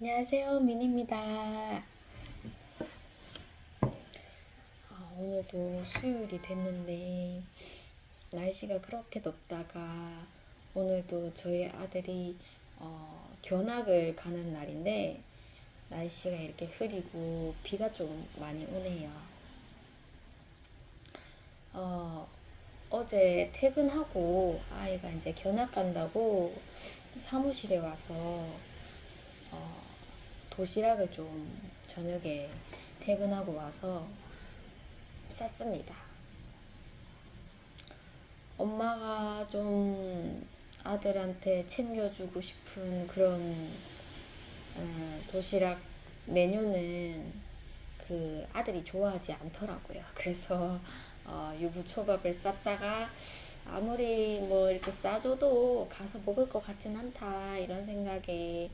안녕하세요, 민입니다. 오늘도 수요일이 됐는데 날씨가 그렇게 덥다가 오늘도 저희 아들이 견학을 가는 날인데 날씨가 이렇게 흐리고 비가 좀 많이 오네요. 어제 퇴근하고 아이가 이제 견학 간다고 사무실에 와서 도시락을 좀 저녁에 퇴근하고 와서 쌌습니다. 엄마가 좀 아들한테 챙겨주고 싶은 그런 도시락 메뉴는 그 아들이 좋아하지 않더라고요. 그래서 유부초밥을 쌌다가 아무리 뭐 이렇게 싸줘도 가서 먹을 것 같진 않다 이런 생각에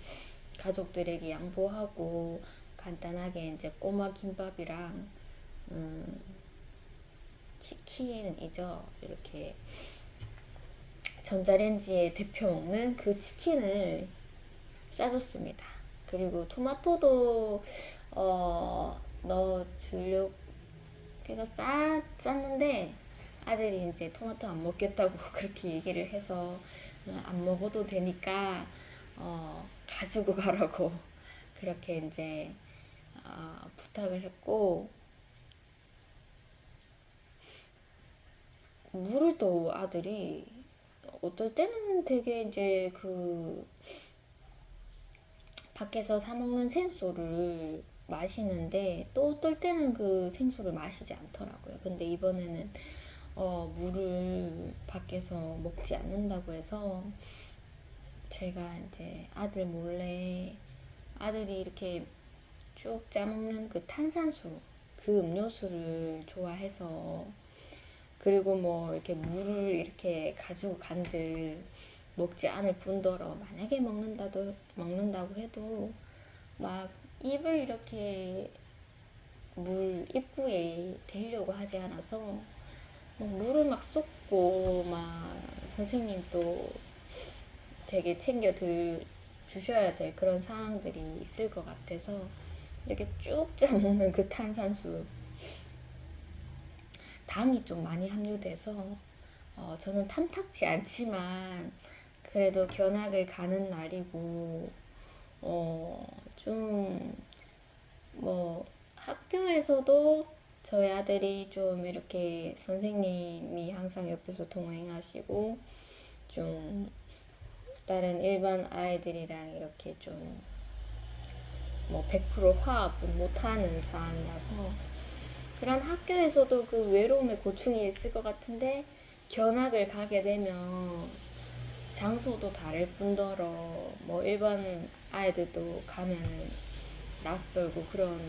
가족들에게 양보하고 간단하게 이제 꼬마 김밥이랑 치킨이죠. 이렇게 전자레인지에 데펴 먹는 그 치킨을 싸줬습니다. 그리고 토마토도 넣어주려고 쌌는데 아들이 이제 토마토 안 먹겠다고 그렇게 얘기를 해서 안 먹어도 되니까 가지고 가라고 그렇게 이제 부탁을 했고, 물을 또 아들이 어떨 때는 되게 이제 그 밖에서 사 먹는 생수를 마시는데 또 어떨 때는 그 생수를 마시지 않더라고요. 근데 이번에는 물을 밖에서 먹지 않는다고 해서 제가 이제 아들 몰래 아들이 이렇게 쭉 짜먹는 그 탄산수, 그 음료수를 좋아해서, 그리고 뭐 이렇게 물을 이렇게 가지고 간들 먹지 않을 뿐더러 만약에 먹는다고 해도 막 입을 이렇게 물 입구에 대려고 하지 않아서 물을 막 쏟고 막 선생님도 되게 주셔야 될 그런 상황들이 있을 것 같아서 이렇게 쭉 짜먹는 그 탄산수, 당이 좀 많이 함유돼서 저는 탐탁지 않지만 그래도 견학을 가는 날이고 좀 뭐 학교에서도 저희 아들이 좀 이렇게 선생님이 항상 옆에서 동행하시고 좀 다른 일반 아이들이랑 이렇게 좀 뭐 100% 화합을 못하는 상황이라서 그런 학교에서도 그 외로움의 고충이 있을 것 같은데 견학을 가게 되면 장소도 다를 뿐더러 뭐 일반 아이들도 가면은 낯설고 그런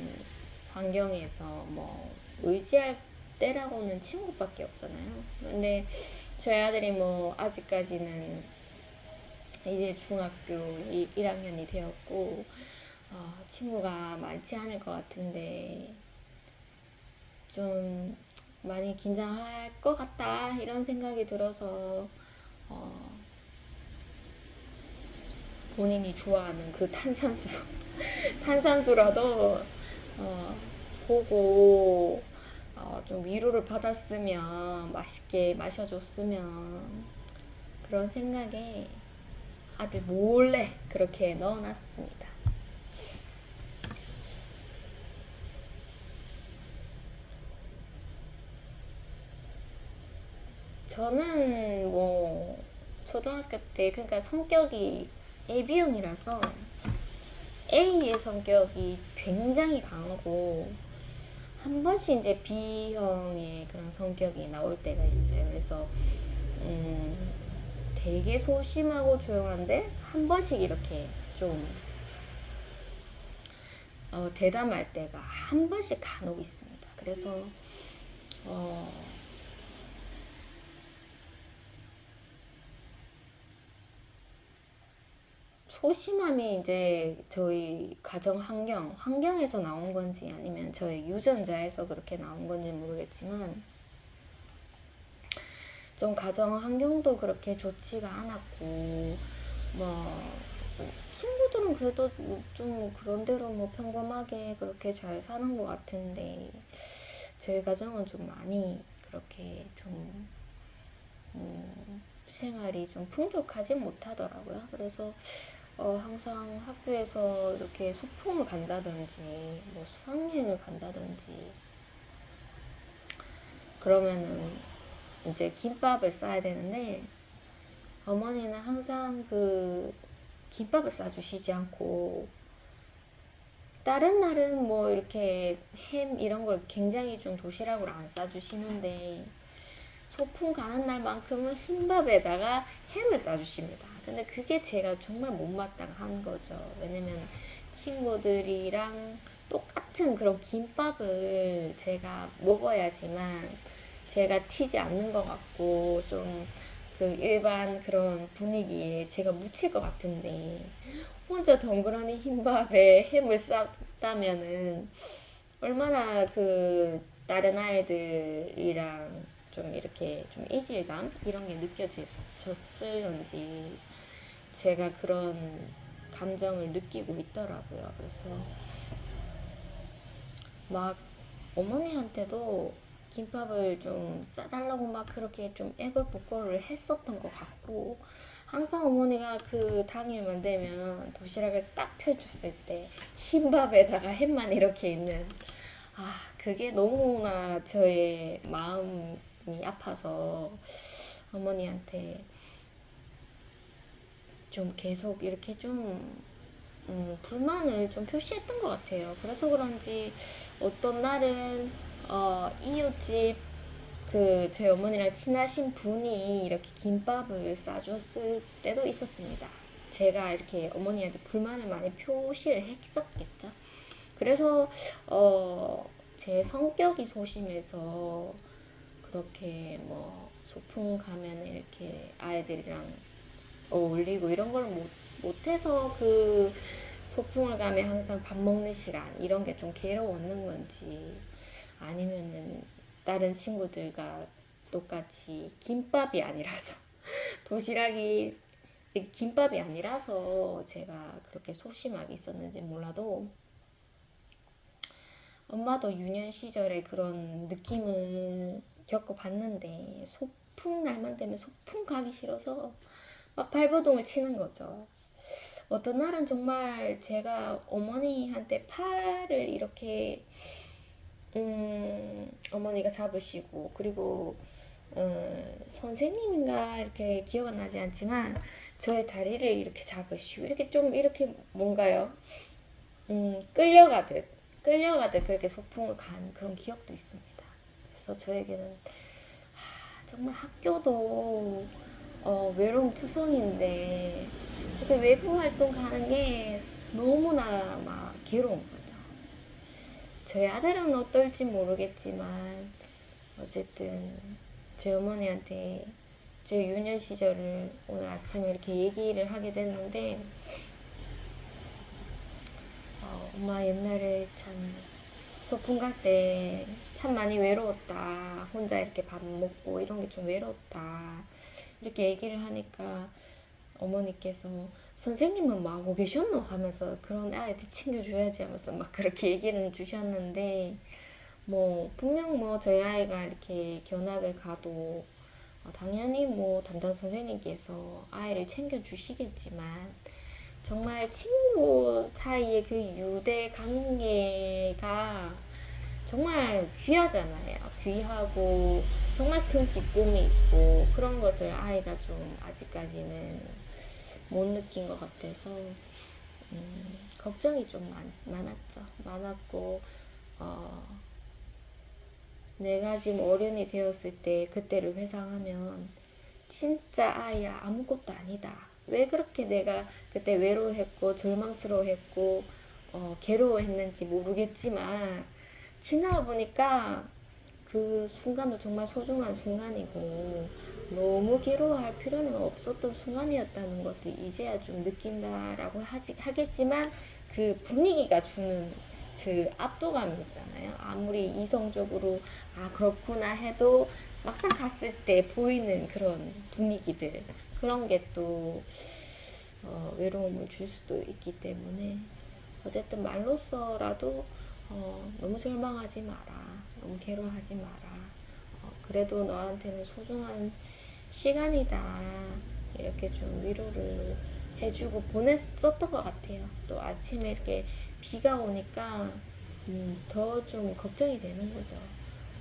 환경에서 뭐 의지할 때라고는 친구밖에 없잖아요. 근데 저희 아들이 뭐 아직까지는 이제 중학교 1학년이 되었고 친구가 많지 않을 것 같은데 좀 많이 긴장할 것 같다 이런 생각이 들어서 본인이 좋아하는 그 탄산수라도 보고 좀 위로를 받았으면 맛있게 마셔줬으면 그런 생각에 아들 몰래 그렇게 넣어놨습니다. 저는 뭐 초등학교 때 그러니까 성격이 AB형이라서 A의 성격이 굉장히 강하고 한 번씩 이제 B형의 그런 성격이 나올 때가 있어요. 그래서 되게 소심하고 조용한데 한 번씩 이렇게 좀 대담할 때가 한 번씩 간혹 있습니다. 그래서 소심함이 이제 저희 가정 환경에서 나온 건지 아니면 저희 유전자에서 그렇게 나온 건지 모르겠지만 좀 가정 환경도 그렇게 좋지가 않았고 뭐 친구들은 그래도 뭐좀 그런 대로 뭐 평범하게 그렇게 잘 사는 것 같은데 저희 가정은 좀 많이 그렇게 좀 생활이 좀 풍족하지 못하더라고요. 그래서 항상 학교에서 이렇게 소풍을 간다든지 뭐 수학여행을 간다든지 그러면은 이제 김밥을 싸야 되는데 어머니는 항상 그 김밥을 싸주시지 않고 다른 날은 뭐 이렇게 햄 이런 걸 굉장히 좀 도시락으로 안 싸주시는데 소풍 가는 날만큼은 흰밥에다가 햄을 싸주십니다. 근데 그게 제가 정말 못마땅한 거죠. 왜냐면 친구들이랑 똑같은 그런 김밥을 제가 먹어야지만 제가 튀지 않는 것 같고 좀 그 일반 그런 분위기에 제가 묻힐 것 같은데 혼자 덩그러니 흰밥에 햄을 쌌다면은 얼마나 그 다른 아이들이랑 좀 이렇게 좀 이질감 이런 게 느껴졌을런지 제가 그런 감정을 느끼고 있더라고요. 그래서 막 어머니한테도 김밥을 좀 싸달라고 막 그렇게 좀 애걸복걸을 했었던 것 같고 항상 어머니가 그 당일만 되면 도시락을 딱 펼쳤을 때 흰밥에다가 햄만 이렇게 있는 그게 너무나 저의 마음이 아파서 어머니한테 좀 계속 이렇게 좀 불만을 좀 표시했던 것 같아요. 그래서 그런지 어떤 날은 이웃집 그 저희 어머니랑 친하신 분이 이렇게 김밥을 싸줬을 때도 있었습니다. 제가 이렇게 어머니한테 불만을 많이 표시를 했었겠죠. 그래서 제 성격이 소심해서 그렇게 뭐 소풍 가면 이렇게 아이들이랑 어울리고 이런 걸 못해서 그 소풍을 가면 항상 밥 먹는 시간 이런 게 좀 괴로웠는 건지 아니면은 다른 친구들과 똑같이 김밥이 아니라서 도시락이 김밥이 아니라서 제가 그렇게 소심하게 있었는지 몰라도 엄마도 유년 시절에 그런 느낌을 겪어봤는데 소풍 날만 되면 소풍 가기 싫어서 막 발버둥을 치는 거죠. 어떤 날은 정말 제가 어머니한테 팔을 이렇게 어머니가 잡으시고 그리고 선생님인가 이렇게 기억은 나지 않지만 저의 다리를 이렇게 잡으시고 이렇게 좀 이렇게 뭔가요? 끌려가듯 그렇게 소풍을 간 그런 기억도 있습니다. 그래서 저에게는 정말 학교도 외로움 투성인데 이렇게 외부 활동 가는 게 너무나 막 괴로운 거죠. 저희 아들은 어떨지 모르겠지만 어쨌든 제 어머니한테 제 유년 시절을 오늘 아침에 이렇게 얘기를 하게 됐는데 엄마 옛날에 참 소풍 갈 때 참 많이 외로웠다. 혼자 이렇게 밥 먹고 이런 게 좀 외롭다. 이렇게 얘기를 하니까 어머니께서 선생님은 뭐 하고 계셨노? 하면서 그런 아이들 챙겨줘야지 하면서 막 그렇게 얘기를 주셨는데 뭐 분명 뭐 저희 아이가 이렇게 견학을 가도 당연히 뭐 담당 선생님께서 아이를 챙겨주시겠지만 정말 친구 사이의 그 유대 관계가 정말 귀하잖아요. 귀하고 정말 큰 기쁨이 있고 그런 것을 아이가 좀 아직까지는 못 느낀 것 같아서 걱정이 좀 많았죠. 많았고 내가 지금 어른이 되었을 때 그때를 회상하면 진짜 아이야 아무것도 아니다. 왜 그렇게 내가 그때 외로워했고 절망스러워했고 괴로워했는지 모르겠지만 지나가 보니까 그 순간도 정말 소중한 순간이고 너무 괴로워할 필요는 없었던 순간이었다는 것을 이제야 좀 느낀다라고 하겠지만 그 분위기가 주는 그 압도감이 있잖아요. 아무리 이성적으로 그렇구나 해도 막상 갔을 때 보이는 그런 분위기들 그런 게 또 외로움을 줄 수도 있기 때문에 어쨌든 말로써라도 너무 절망하지 마라. 너무 괴로워하지 마라. 그래도 너한테는 소중한 시간이다. 이렇게 좀 위로를 해주고 보냈었던 것 같아요. 또 아침에 이렇게 비가 오니까 더 좀 걱정이 되는 거죠.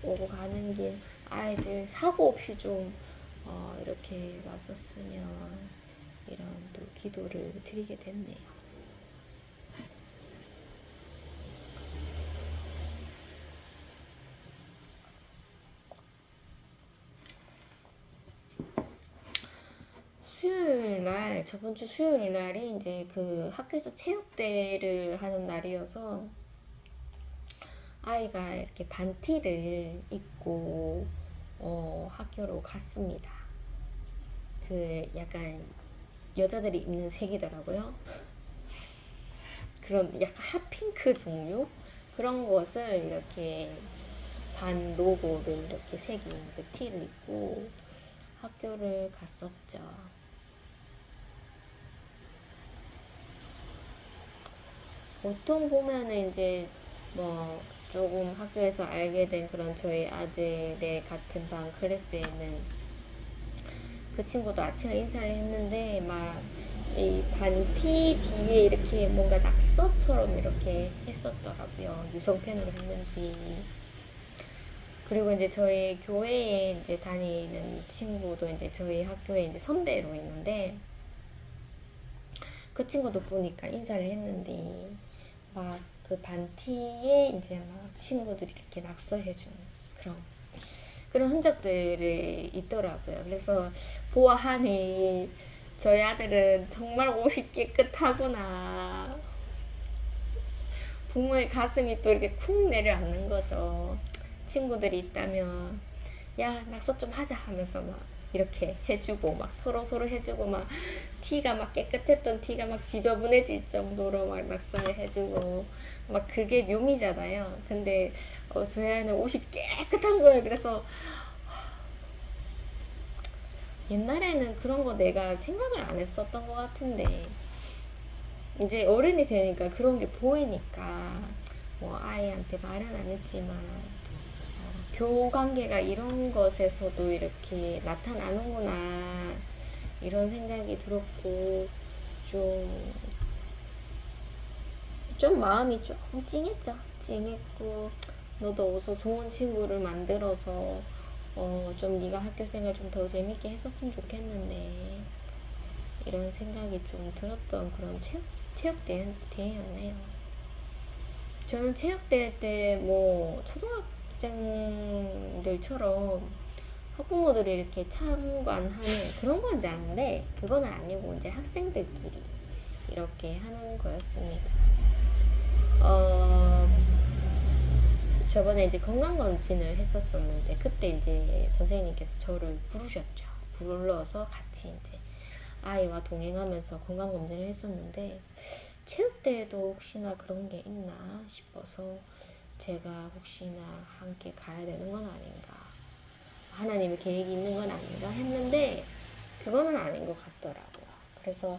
오고 가는 길 아이들 사고 없이 좀 이렇게 왔었으면 이런 또 기도를 드리게 됐네요. 수요일 날, 저번 주 수요일 날이 이제 그 학교에서 체육대회를 하는 날이어서 아이가 이렇게 반티를 입고 학교로 갔습니다. 그 약간 여자들이 입는 색이더라고요. 그런 약간 핫핑크 종류 그런 것을 이렇게 반 로고를 이렇게 새긴 그 티를 입고 학교를 갔었죠. 보통 보면은 이제 뭐 조금 학교에서 알게 된 그런 저희 아들의 같은 반 클래스에는 그 친구도 아침에 인사를 했는데 막 이 반티 뒤에 이렇게 뭔가 낙서처럼 이렇게 했었더라고요. 유성펜으로 했는지. 그리고 이제 저희 교회에 이제 다니는 친구도 이제 저희 학교에 이제 선배로 있는데 그 친구도 보니까 인사를 했는데 막 그 반티에 이제 막 친구들이 이렇게 낙서해주는 그런 흔적들이 있더라고요. 그래서 보아하니 저희 아들은 정말 옷이 깨끗하구나. 부모의 가슴이 또 이렇게 쿵 내려앉는 거죠. 친구들이 있다면 야 낙서 좀 하자 하면서 막 이렇게 해주고 막 서로 해주고 막 티가 막 깨끗했던 티가 막 지저분해질 정도로 막 낙서를 해주고 막 그게 묘미잖아요. 근데 저희 아이는 옷이 깨끗한 거예요. 그래서 옛날에는 그런 거 내가 생각을 안 했었던 것 같은데 이제 어른이 되니까 그런 게 보이니까 뭐 아이한테 말은 안 했지만 교관계가 이런 것에서도 이렇게 나타나는구나 이런 생각이 들었고 좀, 좀 마음이 조금 찡했죠. 찡했고 너도 어서 좋은 친구를 만들어서 좀 네가 학교 생활 좀 더 재밌게 했었으면 좋겠는데 이런 생각이 좀 들었던 그런 체육대회였네요. 저는 체육대회 때 뭐 초등학생들처럼 학부모들이 이렇게 참관하는 그런 건지 아는데 그건 아니고 이제 학생들끼리 이렇게 하는 거였습니다. 어, 저번에 이제 건강검진을 했었었는데 그때 이제 선생님께서 저를 부르셨죠. 불러서 같이 이제 아이와 동행하면서 건강검진을 했었는데 체육대회도 혹시나 그런 게 있나 싶어서 제가 혹시나 함께 가야 되는 건 아닌가 하나님의 계획이 있는 건 아닌가 했는데 그거는 아닌 것 같더라고요. 그래서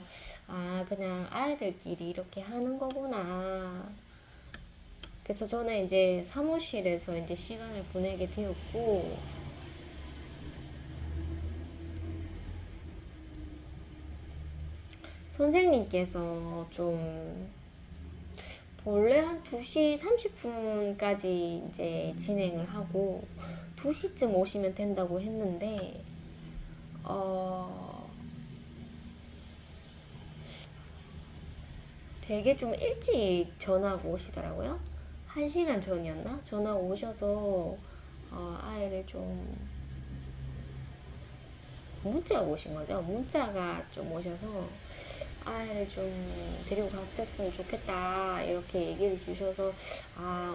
그냥 아이들끼리 이렇게 하는 거구나. 그래서 저는 이제 사무실에서 이제 시간을 보내게 되었고 선생님께서 좀 원래 한 2시 30분까지 이제 진행을 하고 2시쯤 오시면 된다고 했는데 되게 좀 일찍 전화가 오시더라고요. 1시간 전이었나? 전화가 오셔서 아이를 좀 문자가 오신 거죠. 문자가 좀 오셔서 아이를 좀 데리고 갔었으면 좋겠다 이렇게 얘기를 주셔서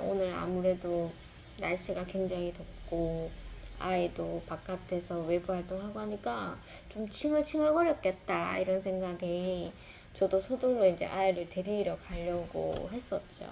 오늘 아무래도 날씨가 굉장히 덥고 아이도 바깥에서 외부 활동하고 하니까 좀 칭얼칭얼거렸겠다 이런 생각에 저도 서둘러 이제 아이를 데리러 가려고 했었죠.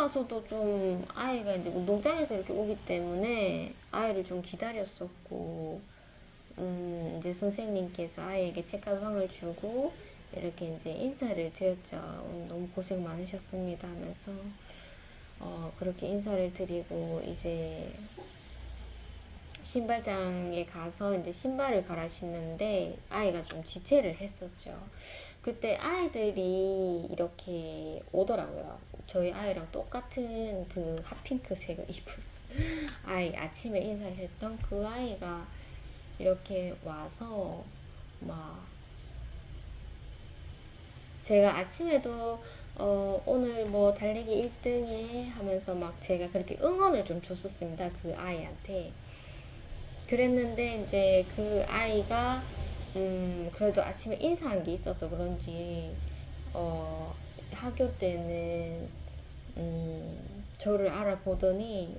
와서도 좀 아이가 이제 운동장에서 이렇게 오기 때문에 아이를 좀 기다렸었고, 이제 선생님께서 아이에게 책가방을 주고 이렇게 이제 인사를 드렸죠. 너무 고생 많으셨습니다 하면서 그렇게 인사를 드리고 이제 신발장에 가서 이제 신발을 갈아 신는데 아이가 좀 지체를 했었죠. 그때 아이들이 이렇게 오더라고요. 저희 아이랑 똑같은 그 핫핑크색을 입은 아이, 아침에 인사를 했던 그 아이가 이렇게 와서 막 제가 아침에도 오늘 뭐 달리기 1등해 하면서 막 제가 그렇게 응원을 좀 줬었습니다. 그 아이한테. 그랬는데 이제 그 아이가 그래도 아침에 인사한 게 있어서 그런지 학교 때는 저를 알아보더니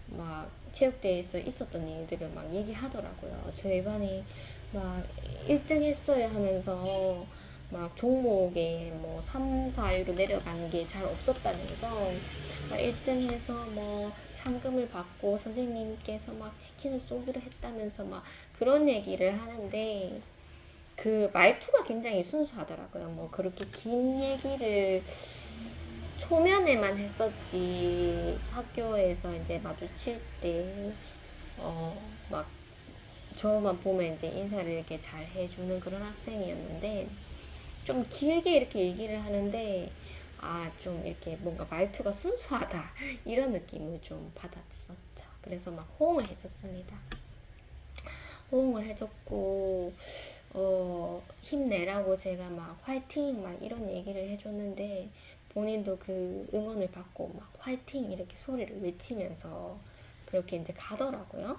막 체육대회에서 있었던 일들을 막 얘기하더라고요. 저희 반이 막 1등 했어요 하면서 막 종목에 뭐 3, 4위로 내려간 게 잘 없었다면서 막 1등 해서 뭐 상금을 받고 선생님께서 막 치킨을 쏘기로 했다면서 막 그런 얘기를 하는데 그 말투가 굉장히 순수하더라고요. 뭐 그렇게 긴 얘기를 초면에만 했었지 학교에서 이제 마주칠 때 막 저만 보면 이제 인사를 이렇게 잘 해주는 그런 학생이었는데 좀 길게 이렇게 얘기를 하는데 좀 이렇게 뭔가 말투가 순수하다 이런 느낌을 좀 받았었죠. 그래서 막 호응을 해줬습니다. 호응을 해줬고 힘내라고 제가 막 화이팅 막 이런 얘기를 해줬는데 본인도 그 응원을 받고 막 화이팅 이렇게 소리를 외치면서 그렇게 이제 가더라고요.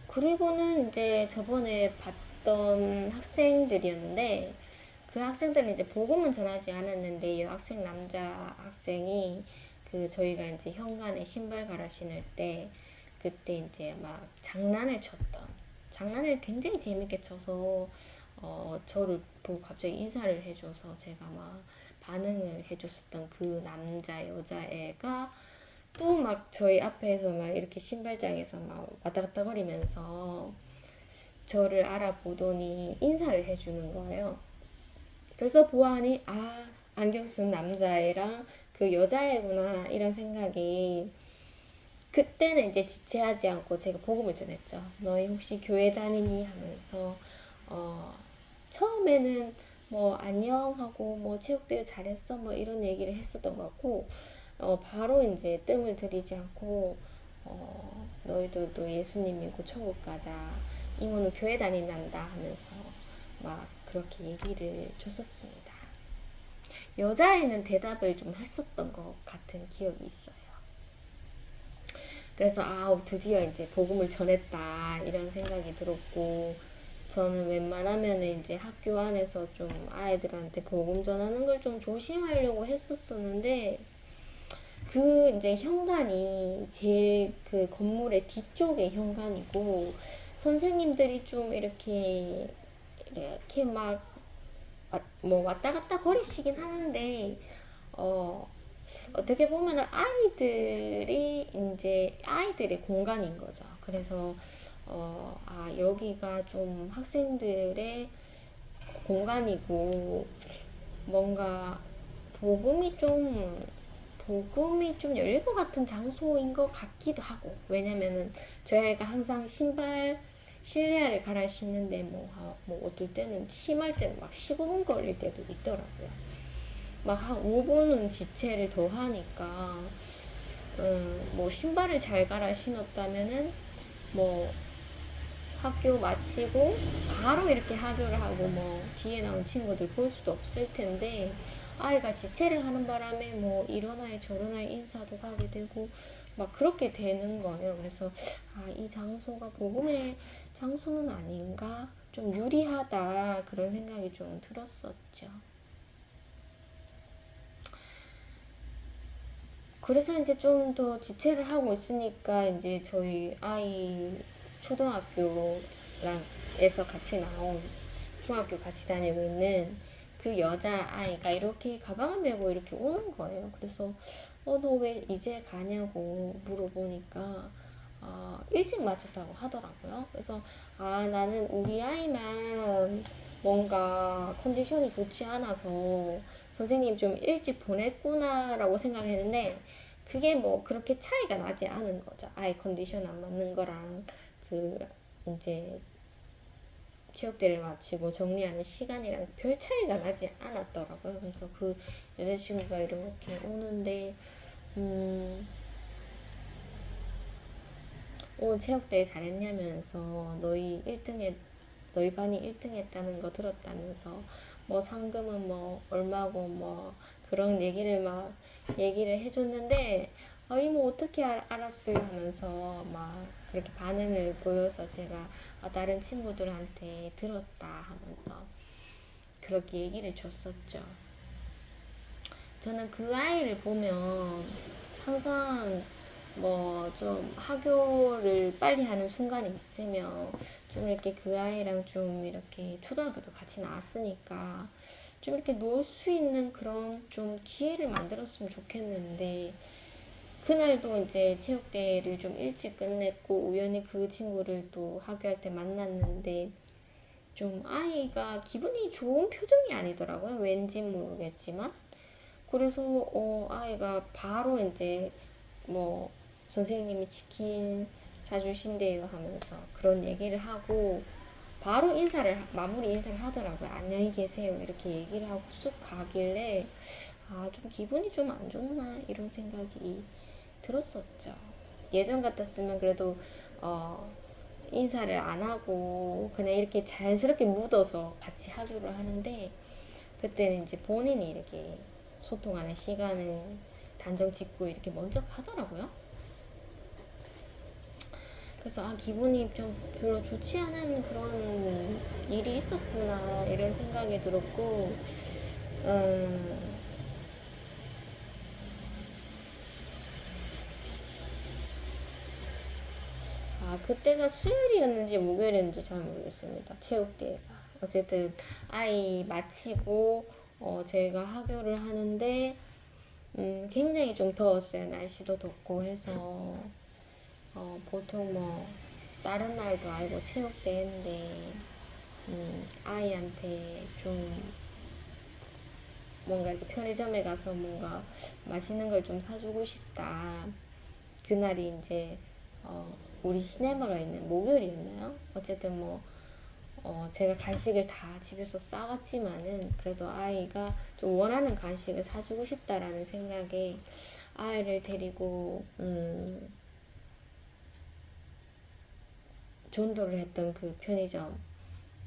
그리고는 이제 저번에 봤던 학생들이었는데 그 학생들은 이제 복음은 전하지 않았는데 이 학생 남자 학생이 그 저희가 이제 현관에 신발 갈아 신을 때 그때 이제 막 장난을 굉장히 재밌게 쳐서 저를 보고 갑자기 인사를 해줘서 제가 막 반응을 해줬었던 그 남자 여자애가 또 막 저희 앞에서 막 이렇게 신발장에서 막 왔다 갔다 거리면서 저를 알아보더니 인사를 해주는 거예요. 그래서 보아하니 안경 쓴 남자애랑 그 여자애구나 이런 생각이 그때는 이제 지체하지 않고 제가 복음을 전했죠. 너희 혹시 교회 다니니 하면서 처음에는 뭐 안녕하고 뭐 체육대회 잘했어 뭐 이런 얘기를 했었던 것 같고 바로 이제 뜸을 들이지 않고 너희들도 예수님 믿고 천국 가자 이모는 교회 다닌단다 하면서 막 그렇게 얘기를 줬었습니다. 여자애는 대답을 좀 했었던 것 같은 기억이 있어요. 그래서 드디어 이제 복음을 전했다 이런 생각이 들었고 저는 웬만하면 이제 학교 안에서 좀 아이들한테 복음 전하는 걸 좀 조심하려고 했었었는데 그 이제 현관이 제일 그 건물의 뒤쪽에 현관이고 선생님들이 좀 이렇게 막 뭐 왔다 갔다 거리시긴 하는데 어떻게 보면 아이들이 이제 아이들의 공간인 거죠. 그래서 여기가 좀 학생들의 공간이고 뭔가 복음이 좀 열릴 것 같은 장소인 것 같기도 하고 왜냐면은 저희가 항상 실내화를 갈아 신는데 뭐 어떨 때는 심할 때는 막 15분 걸릴 때도 있더라고요. 막 한 5분은 지체를 더 하니까 뭐 신발을 잘 갈아 신었다면은 뭐 학교 마치고 바로 이렇게 하교를 하고 뭐 뒤에 나온 친구들 볼 수도 없을 텐데 아이가 지체를 하는 바람에 뭐 이런 아이 저런 아이 인사도 가게 되고 막 그렇게 되는 거예요. 그래서 이 장소가 복음의 장소는 아닌가 좀 유리하다 그런 생각이 좀 들었었죠. 그래서 이제 좀 더 지체를 하고 있으니까 이제 저희 아이 초등학교랑 에서 같이 나온 중학교 같이 다니고 있는 그 여자아이가 이렇게 가방을 메고 이렇게 오는 거예요. 그래서 너 왜 이제 가냐고 물어보니까 일찍 마쳤다고 하더라고요. 그래서 나는 우리 아이만 뭔가 컨디션이 좋지 않아서 선생님 좀 일찍 보냈구나라고 생각을 했는데 그게 뭐 그렇게 차이가 나지 않은 거죠. 아이 컨디션 안 맞는 거랑 그 이제 체육대회를 마치고 정리하는 시간이랑 별 차이가 나지 않았더라고요. 그래서 그 여자친구가 이렇게 오는데 오늘 체육대회 잘했냐면서 너희 반이 1등 했다는 거 들었다면서 뭐 상금은 뭐 얼마고 뭐 그런 얘기를 막 얘기를 해줬는데 이모 어떻게 알았어요 하면서 막 그렇게 반응을 보여서 제가 다른 친구들한테 들었다 하면서 그렇게 얘기를 줬었죠. 저는 그 아이를 보면 항상 뭐 좀 학교를 빨리 하는 순간이 있으면 좀 이렇게 그 아이랑 좀 이렇게 초등학교도 같이 나왔으니까 좀 이렇게 놀 수 있는 그런 좀 기회를 만들었으면 좋겠는데 그날도 이제 체육대회를 좀 일찍 끝냈고 우연히 그 친구를 또 학교할 때 만났는데 좀 아이가 기분이 좋은 표정이 아니더라고요. 왠지 모르겠지만. 그래서 아이가 바로 이제 뭐 선생님이 치킨 사주신대요 하면서 그런 얘기를 하고 바로 마무리 인사를 하더라고요. 안녕히 계세요 이렇게 얘기를 하고 쑥 가길래 좀 기분이 좀 안 좋나 이런 생각이 들었었죠. 예전 같았으면 그래도 인사를 안 하고 그냥 이렇게 자연스럽게 묻어서 같이 하교를 하는데 그때는 이제 본인이 이렇게 소통하는 시간을 단정 짓고 이렇게 먼저 하더라고요. 그래서 기분이 좀 별로 좋지 않은 그런 일이 있었구나 이런 생각이 들었고 그때가 수요일이었는지 목요일이었는지 잘 모르겠습니다. 체육대회가. 어쨌든 아이 마치고 제가 하교를 하는데 굉장히 좀 더웠어요. 날씨도 덥고 해서 보통 뭐 다른 날도 아니고 체육대회인데 아이한테 좀 뭔가 이렇게 편의점에 가서 뭔가 맛있는 걸 좀 사주고 싶다. 그날이 이제 우리 시네마가 있는 목요일이었나요? 어쨌든 뭐 제가 간식을 다 집에서 싸왔지만은 그래도 아이가 좀 원하는 간식을 사주고 싶다라는 생각에 아이를 데리고 전도를 했던 그 편의점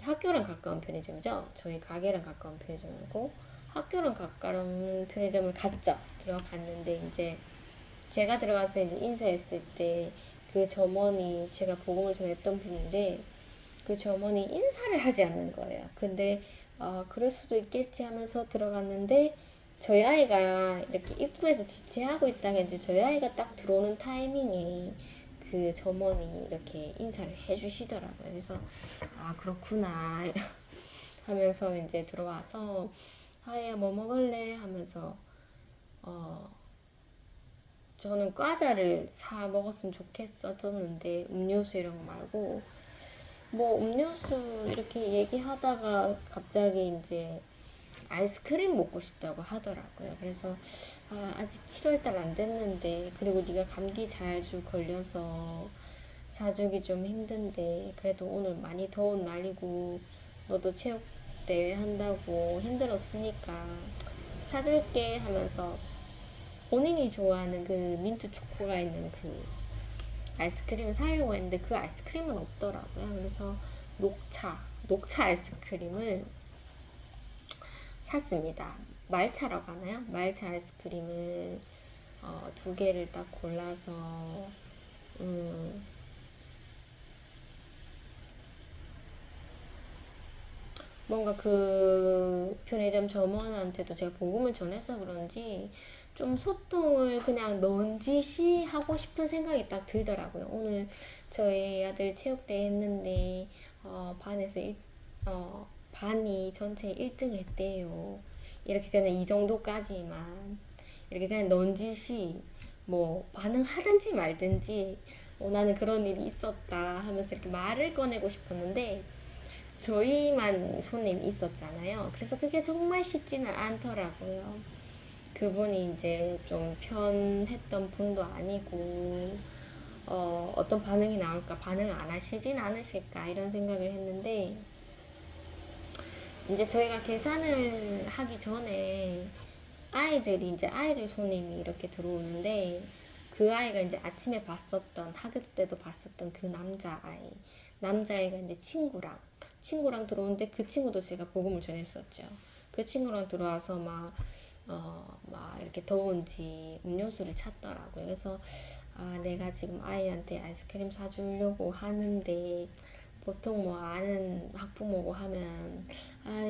학교랑 가까운 편의점이죠. 저희 가게랑 가까운 편의점이고 학교랑 가까운 편의점을 갔죠. 들어갔는데 이제 제가 들어가서 이제 인사했을 때 그 점원이 제가 복음을 전했던 분인데 그 점원이 인사를 하지 않는 거예요. 근데 그럴 수도 있겠지 하면서 들어갔는데 저희 아이가 이렇게 입구에서 지체하고 있다가 이제 저희 아이가 딱 들어오는 타이밍에 그 점원이 이렇게 인사를 해주시더라고요. 그래서 그렇구나 하면서 이제 들어와서 아야 뭐 먹을래 하면서 저는 과자를 사 먹었으면 좋겠었는데 음료수 이런 거 말고 뭐 음료수 이렇게 얘기하다가 갑자기 이제 아이스크림 먹고 싶다고 하더라고요. 그래서 아직 7월달 안 됐는데 그리고 네가 감기 자주 걸려서 사주기 좀 힘든데 그래도 오늘 많이 더운 날이고 너도 체육대회 한다고 힘들었으니까 사줄게 하면서 본인이 좋아하는 그 민트 초코가 있는 그 아이스크림을 사려고 했는데 그 아이스크림은 없더라고요. 그래서 녹차 아이스크림을 샀습니다. 말차라고 하나요? 말차 아이스크림을 2개를 딱 골라서 뭔가 그 편의점 점원한테도 제가 복음을 전해서 그런지 좀 소통을 그냥 넌지시 하고 싶은 생각이 딱 들더라고요. 오늘 저희 아들 체육대회 했는데 반에서 반이 전체 1등 했대요. 이렇게 그냥 이 정도까지만 이렇게 그냥 넌지시 뭐 반응하든지 말든지 나는 그런 일이 있었다 하면서 이렇게 말을 꺼내고 싶었는데 저희만 손님이 있었잖아요. 그래서 그게 정말 쉽지는 않더라고요. 그분이 이제 좀 편했던 분도 아니고 어떤 반응이 나올까, 반응을 안 하시진 않으실까 이런 생각을 했는데 이제 저희가 계산을 하기 전에 아이들이 이제 아이들 손님이 이렇게 들어오는데 그 아이가 이제 아침에 봤었던 학교 때도 봤었던 그 남자아이가 이제 친구랑 들어오는데 그 친구도 제가 복음을 전했었죠. 그 친구랑 들어와서 막 이렇게 더운지 음료수를 찾더라고요. 그래서 내가 지금 아이한테 아이스크림 사주려고 하는데 보통 뭐 아는 학부모고 하면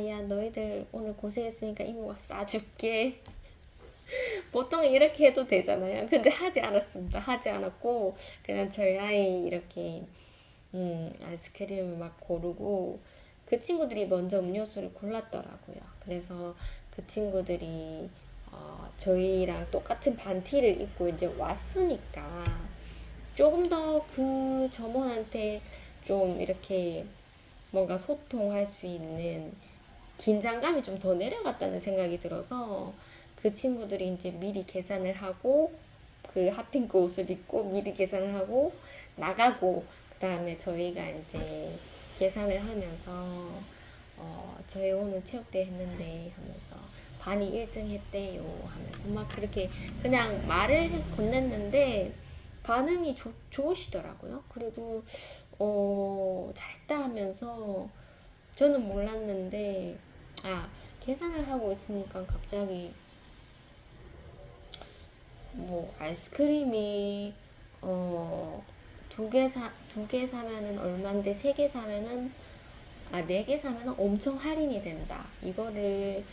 야 너희들 오늘 고생했으니까 이모가 싸줄게 보통 이렇게 해도 되잖아요. 근데 하지 않았습니다. 하지 않았고 그냥 저희 아이 이렇게 아이스크림을 막 고르고 그 친구들이 먼저 음료수를 골랐더라고요. 그래서 그 친구들이 저희랑 똑같은 반티를 입고 이제 왔으니까 조금 더 그 점원한테 좀 이렇게 뭔가 소통할 수 있는 긴장감이 좀 더 내려갔다는 생각이 들어서 그 친구들이 이제 미리 계산을 하고 그 핫핑크 옷을 입고 미리 계산을 하고 나가고 그 다음에 저희가 이제 계산을 하면서 저희 오늘 체육대회 했는데 하면서 반이 1등 했대요 하면서 막 그렇게 그냥 말을 건넸는데 반응이 좋으시더라고요. 그리고 잘했다 하면서 저는 몰랐는데 계산을 하고 있으니까 갑자기 뭐 아이스크림이 두 개 사면은 얼만데 세 개 사면은 네 개 사면은 엄청 할인이 된다. 이거를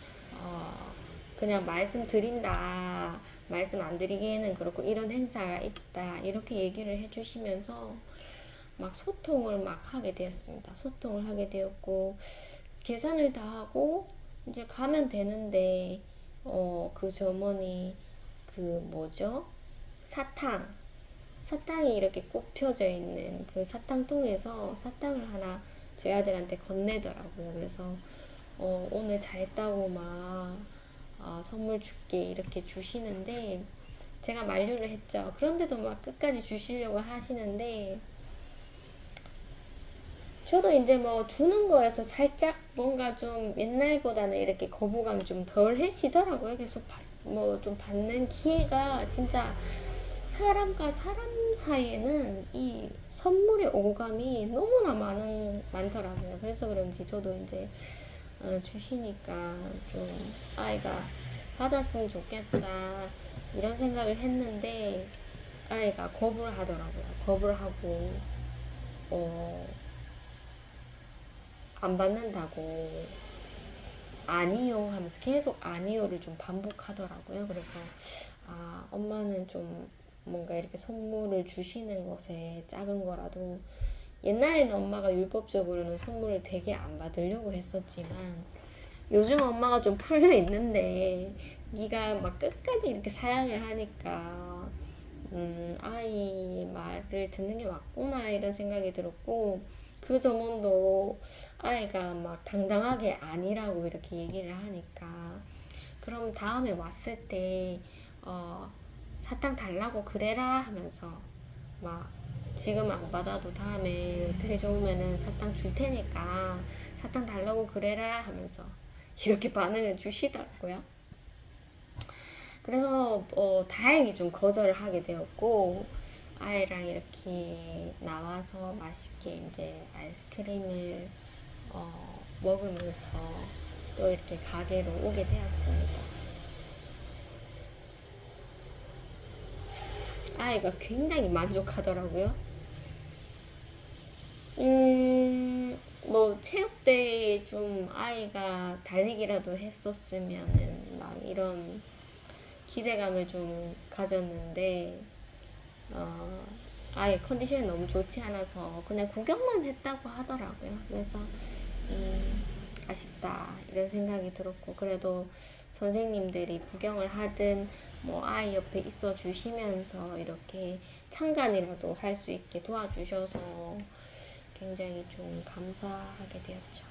그냥 말씀드린다. 말씀 안 드리기에는 그렇고 이런 행사가 있다. 이렇게 얘기를 해주시면서 막 소통을 막 하게 되었습니다. 소통을 하게 되었고 계산을 다 하고 이제 가면 되는데 그 점원이 그 뭐죠? 사탕이 이렇게 꼽혀져 있는 그 사탕통에서 사탕을 하나 저희 아들한테 건네더라고요. 그래서 오늘 잘했다고 막 선물 줄게 이렇게 주시는데 제가 만류를 했죠. 그런데도 막 끝까지 주시려고 하시는데 저도 이제 뭐 주는 거에서 살짝 뭔가 좀 옛날보다는 이렇게 거부감이 좀 덜해지더라고요. 계속 뭐 좀 받는 기회가 진짜 사람과 사람 사이에는 이 선물의 오감이 너무나 많더라고요. 그래서 그런지 저도 이제 주시니까 좀 아이가 받았으면 좋겠다 이런 생각을 했는데 아이가 거부를 하더라고요. 거부를 하고 안 받는다고 아니요 하면서 계속 아니요를 좀 반복하더라고요. 그래서 엄마는 좀 뭔가 이렇게 선물을 주시는 것에 작은 거라도 옛날에는 엄마가 율법적으로는 선물을 되게 안 받으려고 했었지만 요즘 엄마가 좀 풀려 있는데 네가 막 끝까지 이렇게 사양을 하니까 아이 말을 듣는 게 맞구나 이런 생각이 들었고 그 점원도 아이가 막 당당하게 아니라고 이렇게 얘기를 하니까 그럼 다음에 왔을 때 사탕 달라고 그래라 하면서 막 지금 안 받아도 다음에 그래 좋으면은 사탕 줄 테니까 사탕 달라고 그래라 하면서 이렇게 반응을 주시더라고요. 그래서 다행히 좀 거절을 하게 되었고 아이랑 이렇게 나와서 맛있게 이제 아이스크림을 먹으면서 또 이렇게 가게로 오게 되었습니다. 아이가 굉장히 만족하더라고요. 뭐 체육대회 좀 아이가 달리기라도 했었으면은 막 이런 기대감을 좀 가졌는데 아예 컨디션이 너무 좋지 않아서 그냥 구경만 했다고 하더라고요. 그래서 아쉽다 이런 생각이 들었고, 그래도 선생님들이 구경을 하든 뭐 아이 옆에 있어 주시면서 이렇게 참관이라도 할 수 있게 도와주셔서 굉장히 좀 감사하게 되었죠.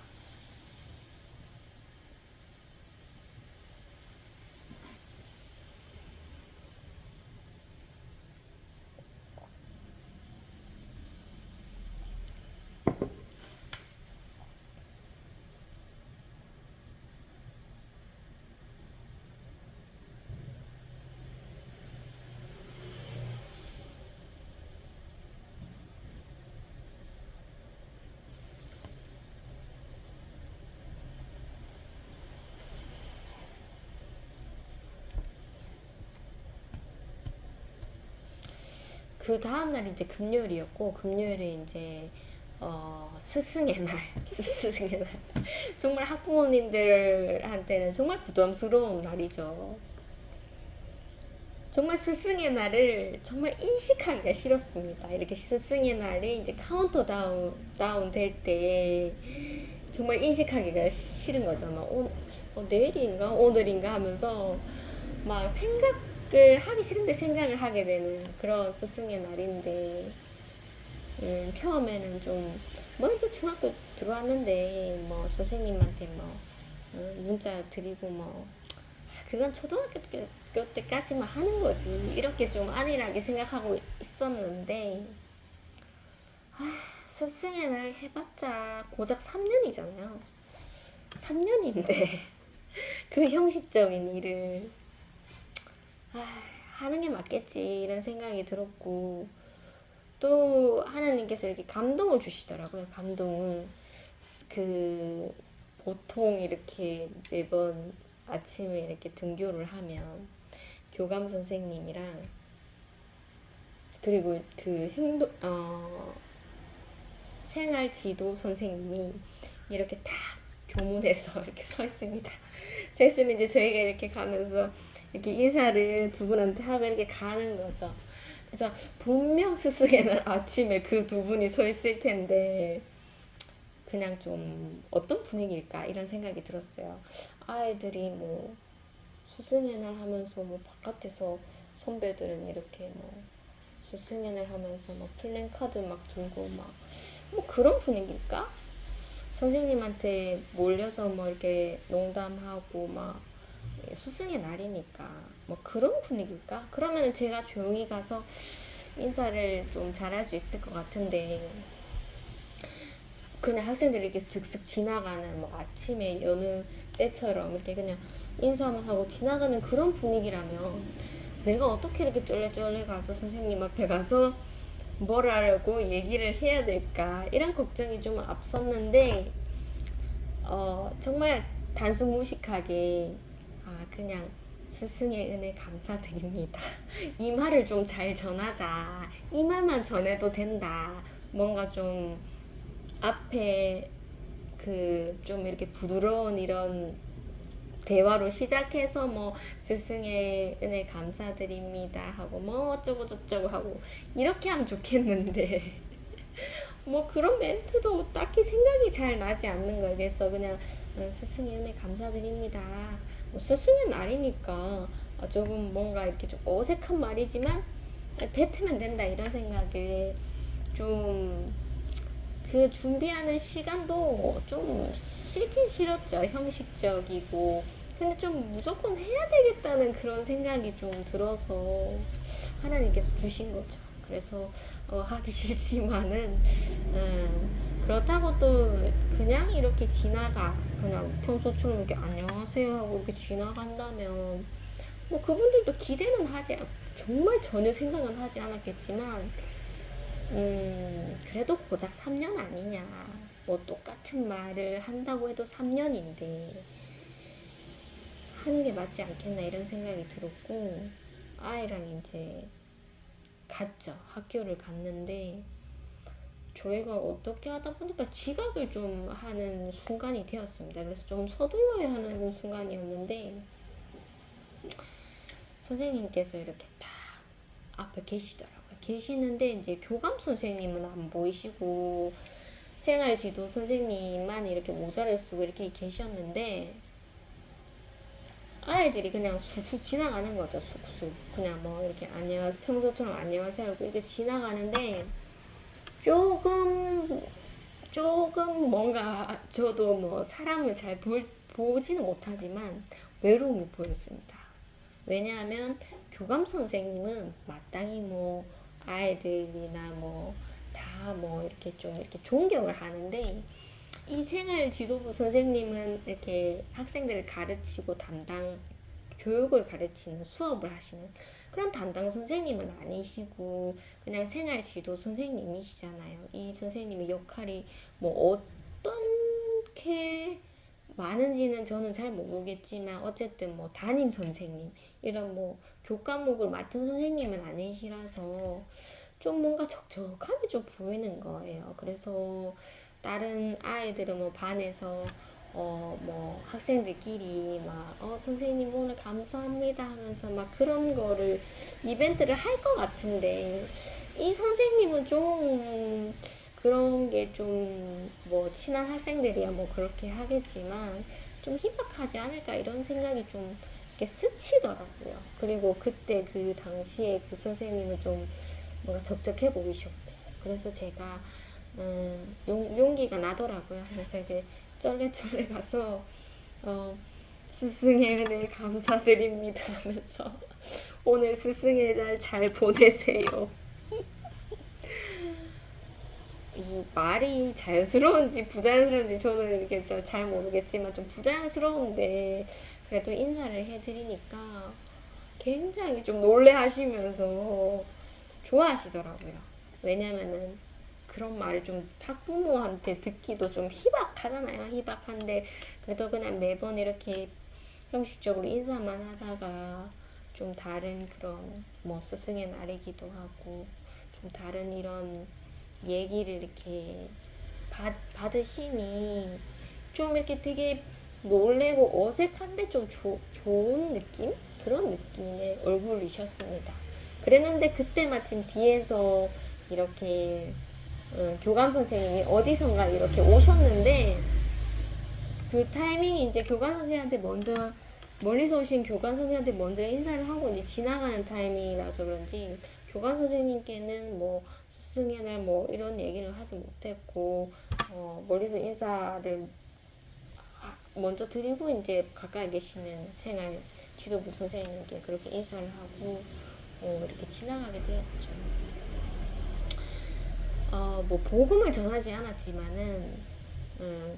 그 다음날 이제 금요일이었고, 금요일에 이제 스승의 날, 스승의 날. 정말 학부모님들한테는 정말 부담스러운 날이죠. 정말 스승의 날을 정말 인식하기가 싫었습니다. 이렇게 스승의 날이 이제 다운 될 때 정말 인식하기가 싫은 거죠. 막 내일인가 오늘인가 하면서 막 생각을 하기 싫은데 생각을 하게 되는 그런 스승의 날인데, 처음에는 좀 먼저 중학교 들어왔는데 뭐 선생님한테 뭐 문자 드리고 뭐 그건 초등학교 때까지만 하는 거지 이렇게 좀 안일하게 생각하고 있었는데, 스승의 날 해봤자 고작 3년이잖아요. 3년인데 그 형식적인 일을 하는 게 맞겠지 이런 생각이 들었고, 또 하나님께서 이렇게 감동을 주시더라고요. 감동을. 그 보통 이렇게 매번 아침에 이렇게 등교를 하면 교감 선생님이랑 그리고 그 생활 지도 선생님이 이렇게 딱 교문에서 이렇게 서 있습니다. 서 있으면 이제 저희가 이렇게 가면서 이렇게 인사를 두 분한테 하고 이렇게 가는 거죠. 그래서 분명 스승의 날 아침에 그 두 분이 서 있을 텐데 그냥 좀 어떤 분위기일까 이런 생각이 들었어요. 아이들이 뭐 스승의 날 하면서 뭐 바깥에서 선배들은 이렇게 뭐 스승의 날 하면서 뭐 플랜카드 막 들고 막 뭐 그런 분위기일까? 선생님한테 몰려서 뭐 이렇게 농담하고 막 스승의 날이니까 뭐 그런 분위기일까? 그러면 제가 조용히 가서 인사를 좀 잘할 수 있을 것 같은데, 그냥 학생들이 이렇게 슥슥 지나가는 뭐 아침에 여느 때처럼 이렇게 그냥 인사만 하고 지나가는 그런 분위기라면 내가 어떻게 이렇게 쫄래쫄래 가서 선생님 앞에 가서 뭘 하려고 얘기를 해야 될까 이런 걱정이 좀 앞섰는데, 정말 단순 무식하게 그냥 스승의 은혜 감사드립니다. 이 말을 좀 잘 전하자. 이 말만 전해도 된다. 뭔가 좀 앞에 그 좀 이렇게 부드러운 이런 대화로 시작해서 뭐 스승의 은혜 감사드립니다 하고 뭐 어쩌고 저쩌고 하고 이렇게 하면 좋겠는데 뭐 그런 멘트도 딱히 생각이 잘 나지 않는 거예요. 그래서 그냥 스승의 은혜 감사드립니다. 뭐 스승의 날이니까 조금 뭔가 이렇게 좀 어색한 말이지만 뱉으면 된다 이런 생각에 좀 그 준비하는 시간도 좀 싫긴 싫었죠. 형식적이고. 근데 좀 무조건 해야 되겠다는 그런 생각이 좀 들어서 하나님께서 주신 거죠. 그래서 하기 싫지만은 그렇다고 또 그냥 이렇게 지나가 그냥 평소처럼 이렇게 안녕하세요 하고 이렇게 지나간다면 뭐 그분들도 기대는 정말 전혀 생각은 하지 않았겠지만 그래도 고작 3년 아니냐. 뭐 똑같은 말을 한다고 해도 3년인데 하는 게 맞지 않겠나 이런 생각이 들었고, 아이랑 이제 갔죠. 학교를 갔는데 저희가 어떻게 하다 보니까 지각을 좀 하는 순간이 되었습니다. 그래서 좀 서둘러야 하는 순간이었는데 선생님께서 이렇게 딱 앞에 계시더라고요. 계시는데 이제 교감 선생님은 안 보이시고 생활지도 선생님만 이렇게 모자를 쓰고 이렇게 계셨는데 아이들이 그냥 쑥쑥 지나가는 거죠. 쑥쑥 그냥 뭐 이렇게 안녕하세요 평소처럼 안녕하세요 하고 이렇게 지나가는데 조금 뭔가 저도 뭐 사람을 잘 보지는 못하지만 외로움이 보였습니다. 왜냐하면 교감 선생님은 마땅히 뭐 아이들이나 뭐 다 뭐 이렇게 좀 이렇게 존경을 하는데 이 생활 지도부 선생님은 이렇게 학생들을 가르치고 담당 교육을 가르치는 수업을 하시는 그런 담당 선생님은 아니시고 그냥 생활 지도 선생님이시잖아요. 이 선생님의 역할이 뭐 어떻게 많은지는 저는 잘 모르겠지만 어쨌든 뭐 담임 선생님 이런 뭐 교과목을 맡은 선생님은 아니시라서 좀 뭔가 적적함이 좀 보이는 거예요. 그래서 다른 아이들은 뭐 반에서 뭐 학생들끼리 막 선생님 오늘 감사합니다 하면서 막 그런 거를 이벤트를 할 것 같은데 이 선생님은 좀 그런 게 좀 뭐 친한 학생들이야 뭐 그렇게 하겠지만 좀 희박하지 않을까 이런 생각이 좀 이렇게 스치더라고요. 그리고 그때 그 당시에 그 선생님은 좀 뭔가 적적해 보이셨고 그래서 제가 용기가 나더라고요. 그래서 이렇게 쩔레쩔레 가서 스승의 은혜 감사드립니다 하면서 오늘 스승의 날 잘 보내세요. 이 말이 자연스러운지 부자연스러운지 저는 이렇게 잘 모르겠지만 좀 부자연스러운데 그래도 인사를 해드리니까 굉장히 좀 놀래하시면서 좋아하시더라고요. 왜냐면은 그런 말을 좀 학부모한테 듣기도 좀 희박하잖아요. 희박한데 그래도 그냥 매번 이렇게 형식적으로 인사만 하다가 좀 다른 그런 뭐 스승의 날이기도 하고 좀 다른 이런 얘기를 이렇게 받으시니 좀 이렇게 되게 놀래고 어색한데 좀 좋은 느낌? 그런 느낌의 얼굴이셨습니다. 그랬는데 그때 마침 뒤에서 이렇게 교감 선생님이 어디선가 이렇게 오셨는데 그 타이밍이 이제 교감 선생님한테 먼저 멀리서 오신 교감 선생님한테 먼저 인사를 하고 이제 지나가는 타이밍이라서 그런지 교감 선생님께는 뭐 스승의 날 뭐 이런 얘기를 하지 못했고 멀리서 인사를 먼저 드리고 이제 가까이 계시는 생활 지도부 선생님께 그렇게 인사를 하고 이렇게 지나가게 되었죠. 뭐 복음을 전하지 않았지만은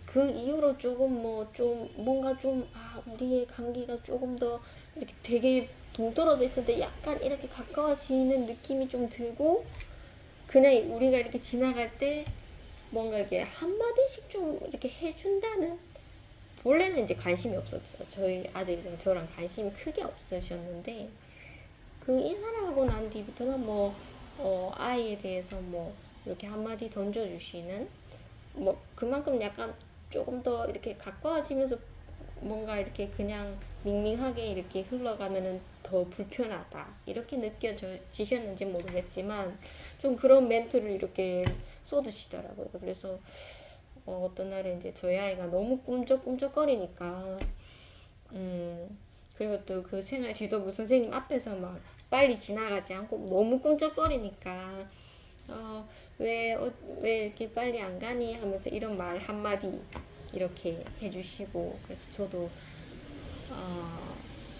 그 이후로 조금 뭐 좀 뭔가 좀 우리의 관계가 조금 더 이렇게 되게 동떨어져 있었는데 약간 이렇게 가까워지는 느낌이 좀 들고 그냥 우리가 이렇게 지나갈 때 뭔가 이렇게 한마디씩 좀 이렇게 해준다는 원래는 이제 관심이 없었어요. 저희 아들이랑 저랑 관심이 크게 없으셨는데 그 인사를 하고 난 뒤부터는 뭐 아이에 대해서 뭐 이렇게 한마디 던져주시는 뭐 그만큼 약간 조금 더 이렇게 가까워지면서 뭔가 이렇게 그냥 밍밍하게 이렇게 흘러가면은 더 불편하다 이렇게 느껴지셨는지 모르겠지만 좀 그런 멘트를 이렇게 쏟으시더라고요. 그래서 어떤 날은 이제 저희 아이가 너무 꿈쩍꿈쩍거리니까 그리고 또 그 생활 지도부 선생님 앞에서 막 빨리 지나가지 않고 너무 꿈쩍거리니까 왜 이렇게 빨리 안 가니 하면서 이런 말 한마디 이렇게 해주시고 그래서 저도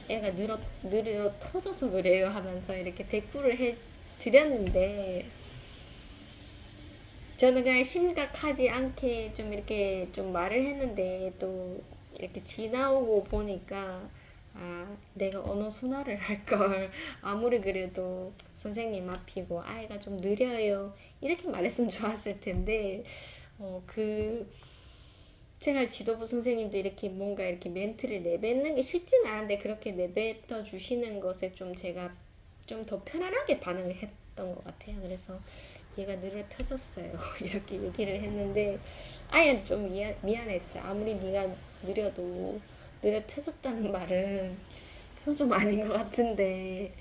애가 느려 터져서 그래요 하면서 이렇게 대꾸를 해 드렸는데 저는 그냥 심각하지 않게 좀 이렇게 좀 말을 했는데 또 이렇게 지나오고 보니까 내가 언어 순화를 할 걸 아무리 그래도 선생님 앞이고 아이가 좀 느려요 이렇게 말했으면 좋았을 텐데 그 생활 지도부 선생님도 이렇게 뭔가 이렇게 멘트를 내뱉는 게 쉽지는 않은데 그렇게 내뱉어 주시는 것에 좀 제가 좀 더 편안하게 반응을 했던 것 같아요. 그래서 얘가 느려 터졌어요. 이렇게 얘기를 했는데 아예 좀 미안했죠. 아무리 네가 느려도 느려 터졌다는 말은 그건 좀 아닌 것 같은데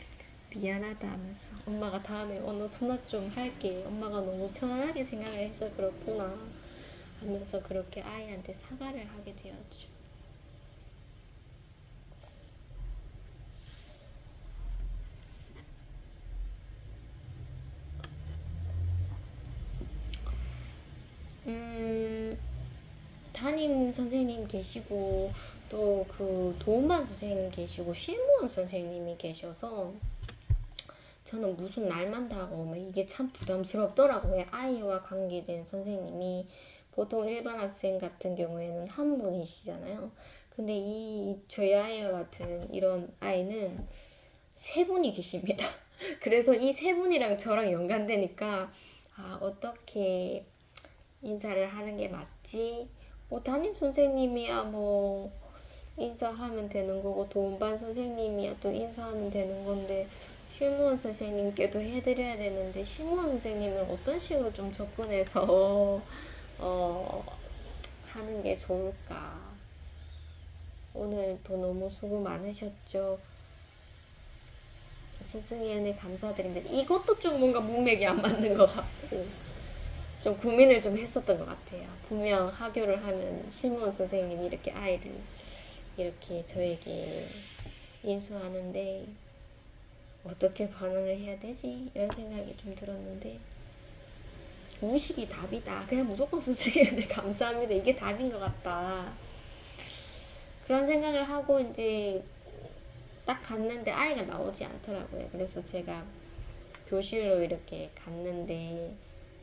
미안하다 하면서 엄마가 다음에 언어 순화 좀 할게. 엄마가 너무 편안하게 생각을 해서 그렇구나. 하면서 그렇게 아이한테 사과를 하게 되었죠. 담임 선생님 계시고 또 그 도움반 선생님 계시고 실무원 선생님이 계셔서 저는 무슨 날만 다가오면 이게 참 부담스럽더라고요. 아이와 관계된 선생님이 보통 일반 학생 같은 경우에는 한 분이시잖아요. 근데 이 저희 아이와 같은 이런 아이는 세 분이 계십니다. 그래서 이 세 분이랑 저랑 연관되니까 아, 어떻게 인사를 하는 게 맞지? 뭐 담임 선생님이야 뭐 인사하면 되는 거고 도움반 선생님이야 또 인사하면 되는 건데 실무원 선생님께도 해드려야 되는데 실무원 선생님은 어떤 식으로 좀 접근해서 하는 게 좋을까? 오늘도 너무 수고 많으셨죠? 스승의 은혜 감사드립니다. 이것도 좀 뭔가 문맥이 안 맞는 것 같고 좀 고민을 좀 했었던 것 같아요. 분명 하교를 하면 실무원 선생님이 이렇게 아이를 이렇게 저에게 인수하는데 어떻게 반응을 해야 되지? 이런 생각이 좀 들었는데 무식이 답이다. 그냥 무조건 선생님한테 감사합니다. 이게 답인 것 같다. 그런 생각을 하고 이제 딱 갔는데 아이가 나오지 않더라고요. 그래서 제가 교실로 이렇게 갔는데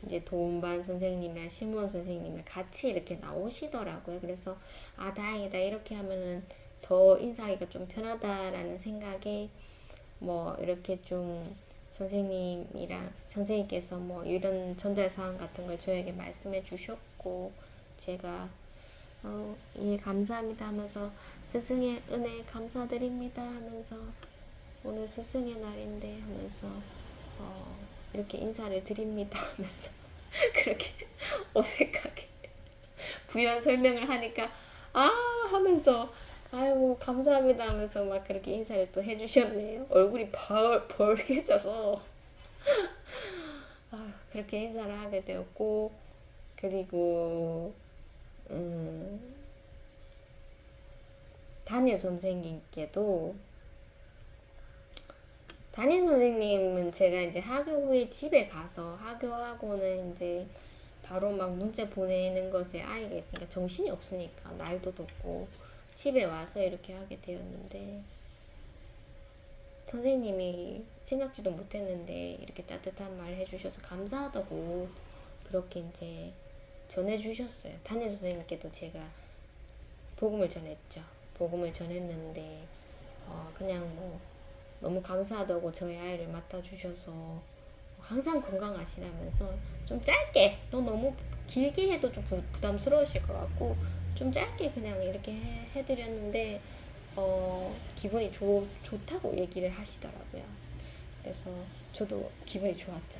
이제 도움반 선생님이랑 실무원 선생님이 같이 이렇게 나오시더라고요. 그래서 아 다행이다 이렇게 하면은 더 인사하기가 좀 편하다라는 생각에 뭐 이렇게 좀 선생님이랑 선생님께서 뭐 이런 전달 사항 같은 걸 저에게 말씀해 주셨고 제가 예 감사합니다 하면서 스승의 은혜 감사드립니다 하면서 오늘 스승의 날인데 하면서 이렇게 인사를 드립니다 하면서 그렇게 어색하게 부연 설명을 하니까 아 하면서 아이고 감사합니다 하면서 막 그렇게 인사를 또 해주셨네요. 얼굴이 벌개져서 그렇게 인사를 하게 되었고 그리고 담임 선생님께도 담임 선생님은 제가 이제 하교 후에 집에 가서 하교하고는 이제 바로 막 문제 보내는 것에 아이가 있으니까 정신이 없으니까 날도 덥고 집에 와서 이렇게 하게 되었는데 선생님이 생각지도 못했는데 이렇게 따뜻한 말 해주셔서 감사하다고 그렇게 이제 전해주셨어요. 담임 선생님께도 제가 복음을 전했죠. 복음을 전했는데 그냥 뭐 너무 감사하다고 저희 아이를 맡아주셔서 항상 건강하시라면서 좀 짧게 또 너무 길게 해도 좀 부담스러우실 것 같고 좀 짧게 그냥 이렇게 해드렸는데 기분이 좋다고 얘기를 하시더라고요. 그래서 저도 기분이 좋았죠.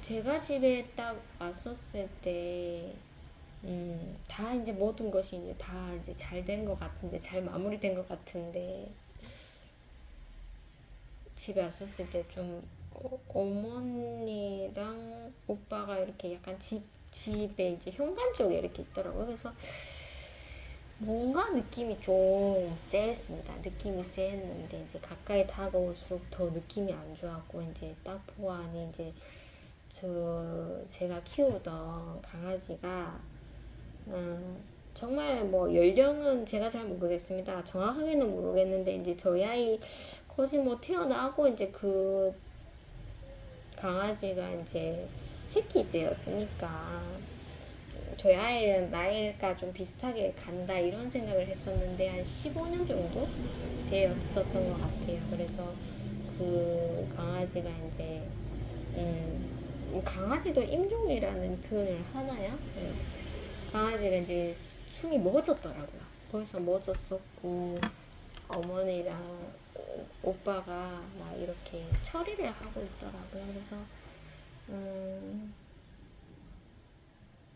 제가 집에 딱 왔었을 때 다 이제 모든 것이 이제 다 이제 잘 된 것 같은데 잘 마무리된 것 같은데 집에 왔었을 때 좀 어머니랑 오빠가 이렇게 약간 집에 이제 현관 쪽에 이렇게 있더라고요. 그래서 뭔가 느낌이 좀 쎄했습니다. 느낌이 쎄했는데 이제 가까이 다가올수록 더 느낌이 안 좋았고 이제 딱 보아하니 이제 제가 키우던 강아지가 정말 뭐 연령은 제가 잘 모르겠습니다. 정확하게는 모르겠는데 이제 저희 아이 거의 뭐 태어나고 이제 그 강아지가 이제 새끼 때였으니까 저희 아이랑 나이가 좀 비슷하게 간다 이런 생각을 했었는데 한 15년 정도 되었었던 것 같아요. 그래서 그 강아지가 이제 강아지도 임종이라는 표현을 하나요? 네. 강아지가 이제 숨이 멎었더라고요. 벌써 멎었었고 어머니랑 오빠가 막 이렇게 처리를 하고 있더라고요. 그래서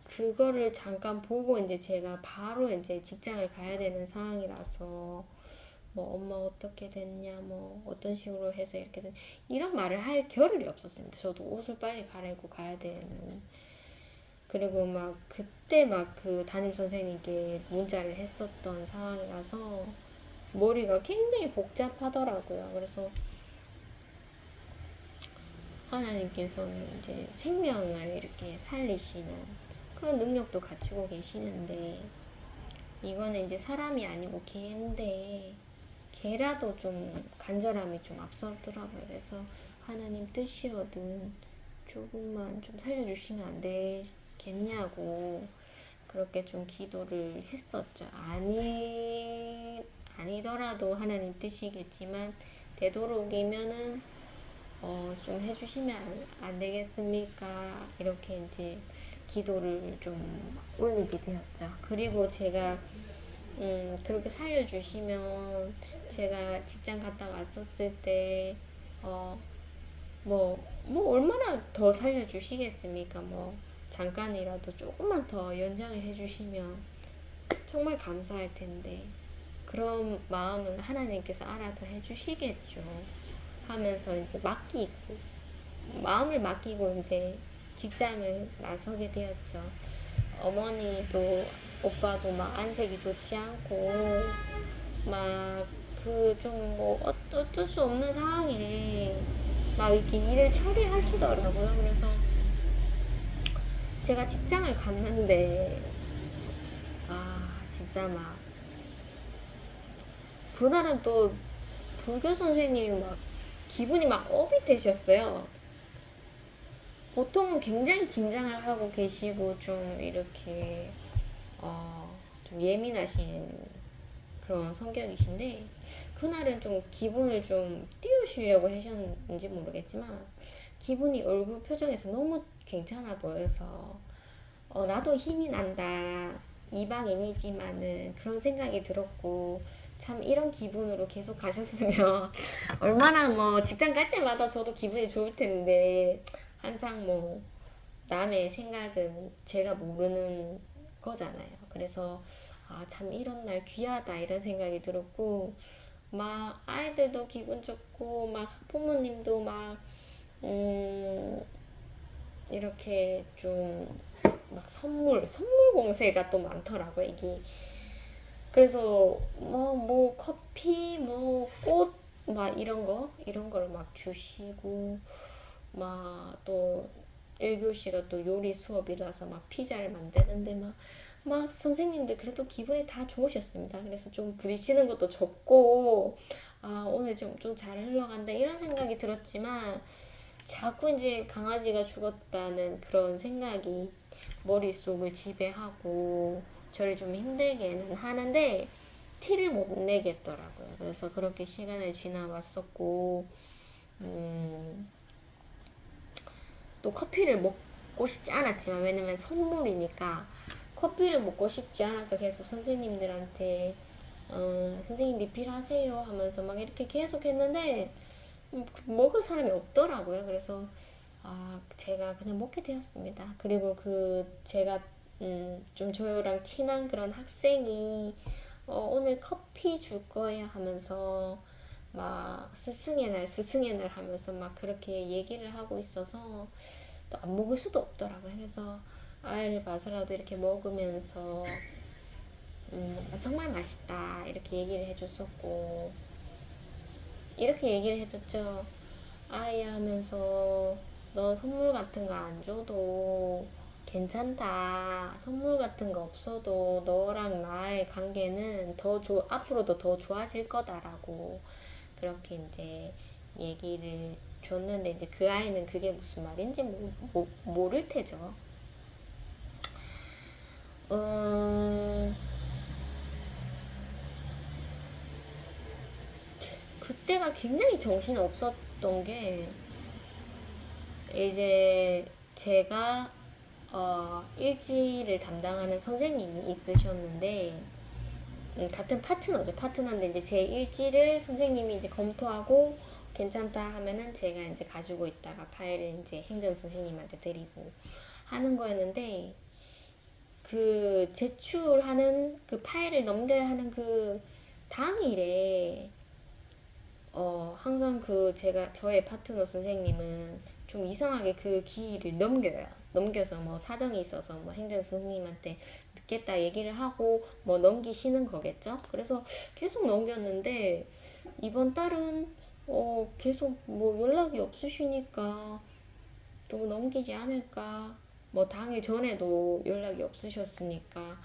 그거를 잠깐 보고 이제 제가 바로 이제 직장을 가야 되는 상황이라서 뭐 엄마 어떻게 됐냐, 뭐 어떤 식으로 해서 이렇게 된 이런 말을 할 겨를이 없었습니다. 저도 옷을 빨리 갈아입고 가야 되는. 그리고 막 그때 막 그 담임 선생님께 문자를 했었던 상황이라서 머리가 굉장히 복잡하더라고요. 그래서 하나님께서는 이제 생명을 이렇게 살리시는 그런 능력도 갖추고 계시는데, 이거는 이제 사람이 아니고 개인데 개라도 좀 간절함이 좀 앞서더라고요. 그래서 하나님 뜻이거든 조금만 좀 살려주시면 안 되겠냐고 그렇게 좀 기도를 했었죠. 아니더라도 하나님 뜻이겠지만 되도록이면은 좀 해주시면 안 되겠습니까? 이렇게 이제 기도를 좀 올리게 되었죠. 그리고 제가 그렇게 살려주시면 제가 직장 갔다 왔었을 때, 뭐, 얼마나 더 살려주시겠습니까? 뭐, 잠깐이라도 조금만 더 연장을 해주시면 정말 감사할 텐데, 그런 마음은 하나님께서 알아서 해주시겠죠. 하면서 이제 마음을 맡기고 이제 직장을 나서게 되었죠. 어머니도 오빠도 막 안색이 좋지 않고 막 그 좀 뭐 어쩔 수 없는 상황에 막 이렇게 일을 처리하시더라고요. 그래서 제가 직장을 갔는데 진짜 막 그날은 또 불교 선생님이 막 기분이 막 업이 되셨어요. 보통은 굉장히 긴장을 하고 계시고 좀 이렇게 좀 예민하신 그런 성격이신데, 그날은 좀 기분을 좀 띄우시려고 하셨는지 모르겠지만 기분이 얼굴 표정에서 너무 괜찮아 보여서 나도 힘이 난다 이방인이지만은 그런 생각이 들었고, 참 이런 기분으로 계속 가셨으면 얼마나 뭐 직장 갈 때마다 저도 기분이 좋을 텐데, 항상 뭐 남의 생각은 제가 모르는 거잖아요. 그래서 참 이런 날 귀하다 이런 생각이 들었고, 막 아이들도 기분 좋고 막 부모님도 막 이렇게 좀 막 선물 공세가 또 많더라고요. 이게 그래서 뭐 커피 뭐 꽃 막 이런 거를 막 주시고, 막 또 1교시가 또 요리 수업이라서 막 피자를 만드는데 막 선생님들 그래도 기분이 다 좋으셨습니다. 그래서 좀 부딪히는 것도 적고, 오늘 좀 잘 흘러간다 이런 생각이 들었지만, 자꾸 이제 강아지가 죽었다는 그런 생각이 머릿속을 지배하고 저를 좀 힘들게는 하는데 티를 못 내겠더라고요. 그래서 그렇게 시간을 지나왔었고, 음, 또 커피를 먹고 싶지 않았지만, 왜냐면 선물이니까 커피를 먹고 싶지 않아서 계속 선생님들한테 선생님 리필하세요 하면서 막 이렇게 계속 했는데 먹을 사람이 없더라고요. 그래서 제가 그냥 먹게 되었습니다. 그리고 제가 좀 저랑 친한 그런 학생이 오늘 커피 줄 거예요 하면서 막 스승의 날 하면서 막 그렇게 얘기를 하고 있어서 또 안 먹을 수도 없더라고요. 그래서 아이를 봐서라도 이렇게 먹으면서 정말 맛있다 이렇게 얘기를 해줬었고, 이렇게 얘기를 해줬죠. 아이 하면서 너 선물 같은 거 안 줘도 괜찮다. 선물 같은 거 없어도 너랑 나의 관계는 앞으로도 더 좋아질 거다라고 그렇게 이제 얘기를 줬는데, 이제 그 아이는 그게 무슨 말인지 모를 테죠. 그때가 굉장히 정신이 없었던 게, 이제 제가 일지를 담당하는 선생님이 있으셨는데, 같은 파트너인데 이제 제 일지를 선생님이 이제 검토하고 괜찮다 하면은 제가 이제 가지고 있다가 파일을 이제 행정 선생님한테 드리고 하는 거였는데, 그 제출하는 그 파일을 넘겨야 하는 그 당일에 항상 저의 파트너 선생님은 좀 이상하게 그 기일을 넘겨요. 넘겨서 뭐 사정이 있어서 뭐 행정 선생님한테 늦겠다 얘기를 하고 뭐 넘기시는 거겠죠? 그래서 계속 넘겼는데 이번 달은 계속 뭐 연락이 없으시니까 또 넘기지 않을까? 뭐 당일 전에도 연락이 없으셨으니까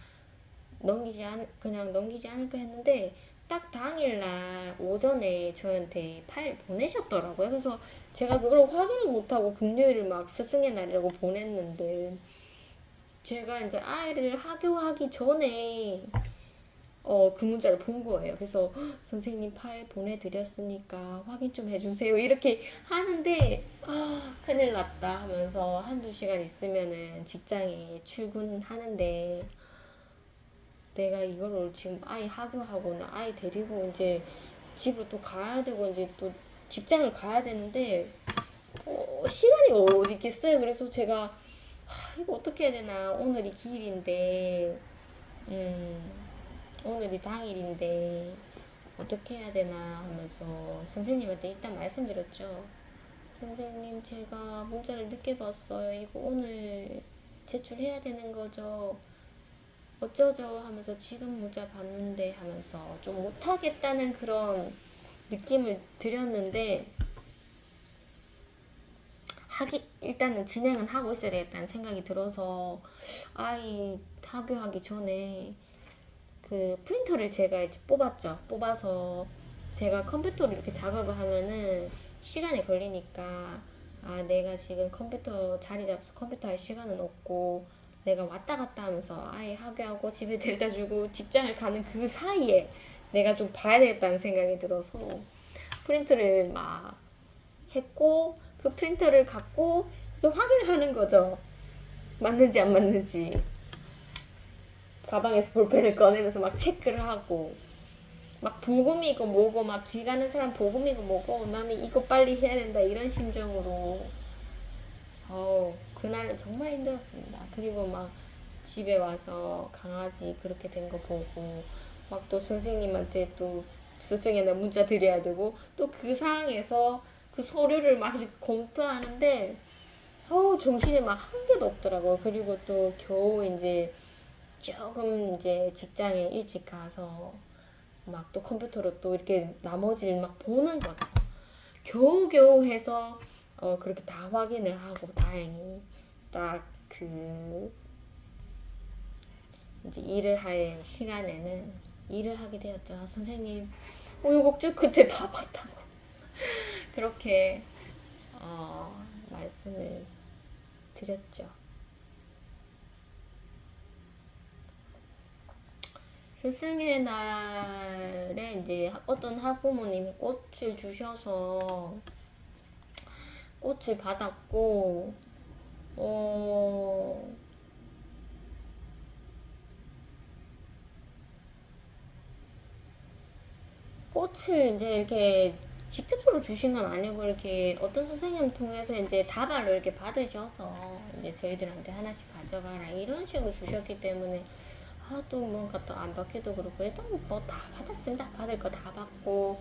그냥 넘기지 않을까 했는데 딱 당일날 오전에 저한테 파일 보내셨더라고요. 그래서 제가 그걸 확인을 못하고 금요일을 막 스승의 날이라고 보냈는데 제가 이제 아이를 하교하기 전에 그 문자를 본 거예요. 그래서 선생님 파일 보내드렸으니까 확인 좀 해주세요. 이렇게 하는데 큰일 났다 하면서 한두 시간 있으면은 직장에 출근하는데 내가 이거를 지금 아이 하교하고 아이 데리고 이제 집으로 또 가야 되고 이제 또 직장을 가야 되는데 시간이 어디 있겠어요. 그래서 제가 이거 어떻게 해야 되나. 오늘이 기일인데 오늘이 당일인데 어떻게 해야 되나 하면서 선생님한테 일단 말씀드렸죠. 선생님 제가 문자를 늦게 봤어요. 이거 오늘 제출해야 되는 거죠. 어쩌죠 하면서 지금 문자 봤는데 하면서 좀 못하겠다는 그런 느낌을 드렸는데 일단은 진행은 하고 있어야 되겠다는 생각이 들어서 아이 하교하기 전에 그 프린터를 제가 이제 뽑았죠. 뽑아서 제가 컴퓨터로 이렇게 작업을 하면은 시간이 걸리니까 내가 지금 컴퓨터 자리 잡아서 컴퓨터 할 시간은 없고 내가 왔다 갔다 하면서 아이 하교하고 집에 데려다 주고 직장을 가는 그 사이에 내가 좀 봐야 되겠다는 생각이 들어서 프린트를 막 했고 그 프린터를 갖고 또 확인을 하는 거죠. 맞는지 안 맞는지. 가방에서 볼펜을 꺼내면서 막 체크를 하고 막 복음이고 뭐고 막 길 가는 사람 복음이고 뭐고 나는 이거 빨리 해야 된다 이런 심정으로 그날은 정말 힘들었습니다. 그리고 막 집에 와서 강아지 그렇게 된 거 보고 막 또 선생님한테 또 스승의 날 문자 드려야 되고 또 그 상황에서 그 서류를 막 이렇게 검토하는데 정신이 막 한 개도 없더라고요. 그리고 또 겨우 이제 조금 이제 직장에 일찍 가서 막 또 컴퓨터로 또 이렇게 나머지를 막 보는 거죠. 겨우겨우 해서 그렇게 다 확인을 하고 다행히 딱 그 이제 일을 할 시간에는 일을 하게 되었죠. 선생님 우여곡절 끝에 다 봤다고 그렇게 말씀을 드렸죠. 스승의 날에 이제 어떤 학부모님이 꽃을 주셔서 꽃을 받았고, 꽃을 이제 이렇게 직접적으로 주신 건 아니고 이렇게 어떤 선생님 통해서 이제 다발로 이렇게 받으셔서 이제 저희들한테 하나씩 가져가라 이런 식으로 주셨기 때문에 또 뭔가 또 안 받기도 그렇고 일단 뭐 다 받았습니다. 받을 거 다 받고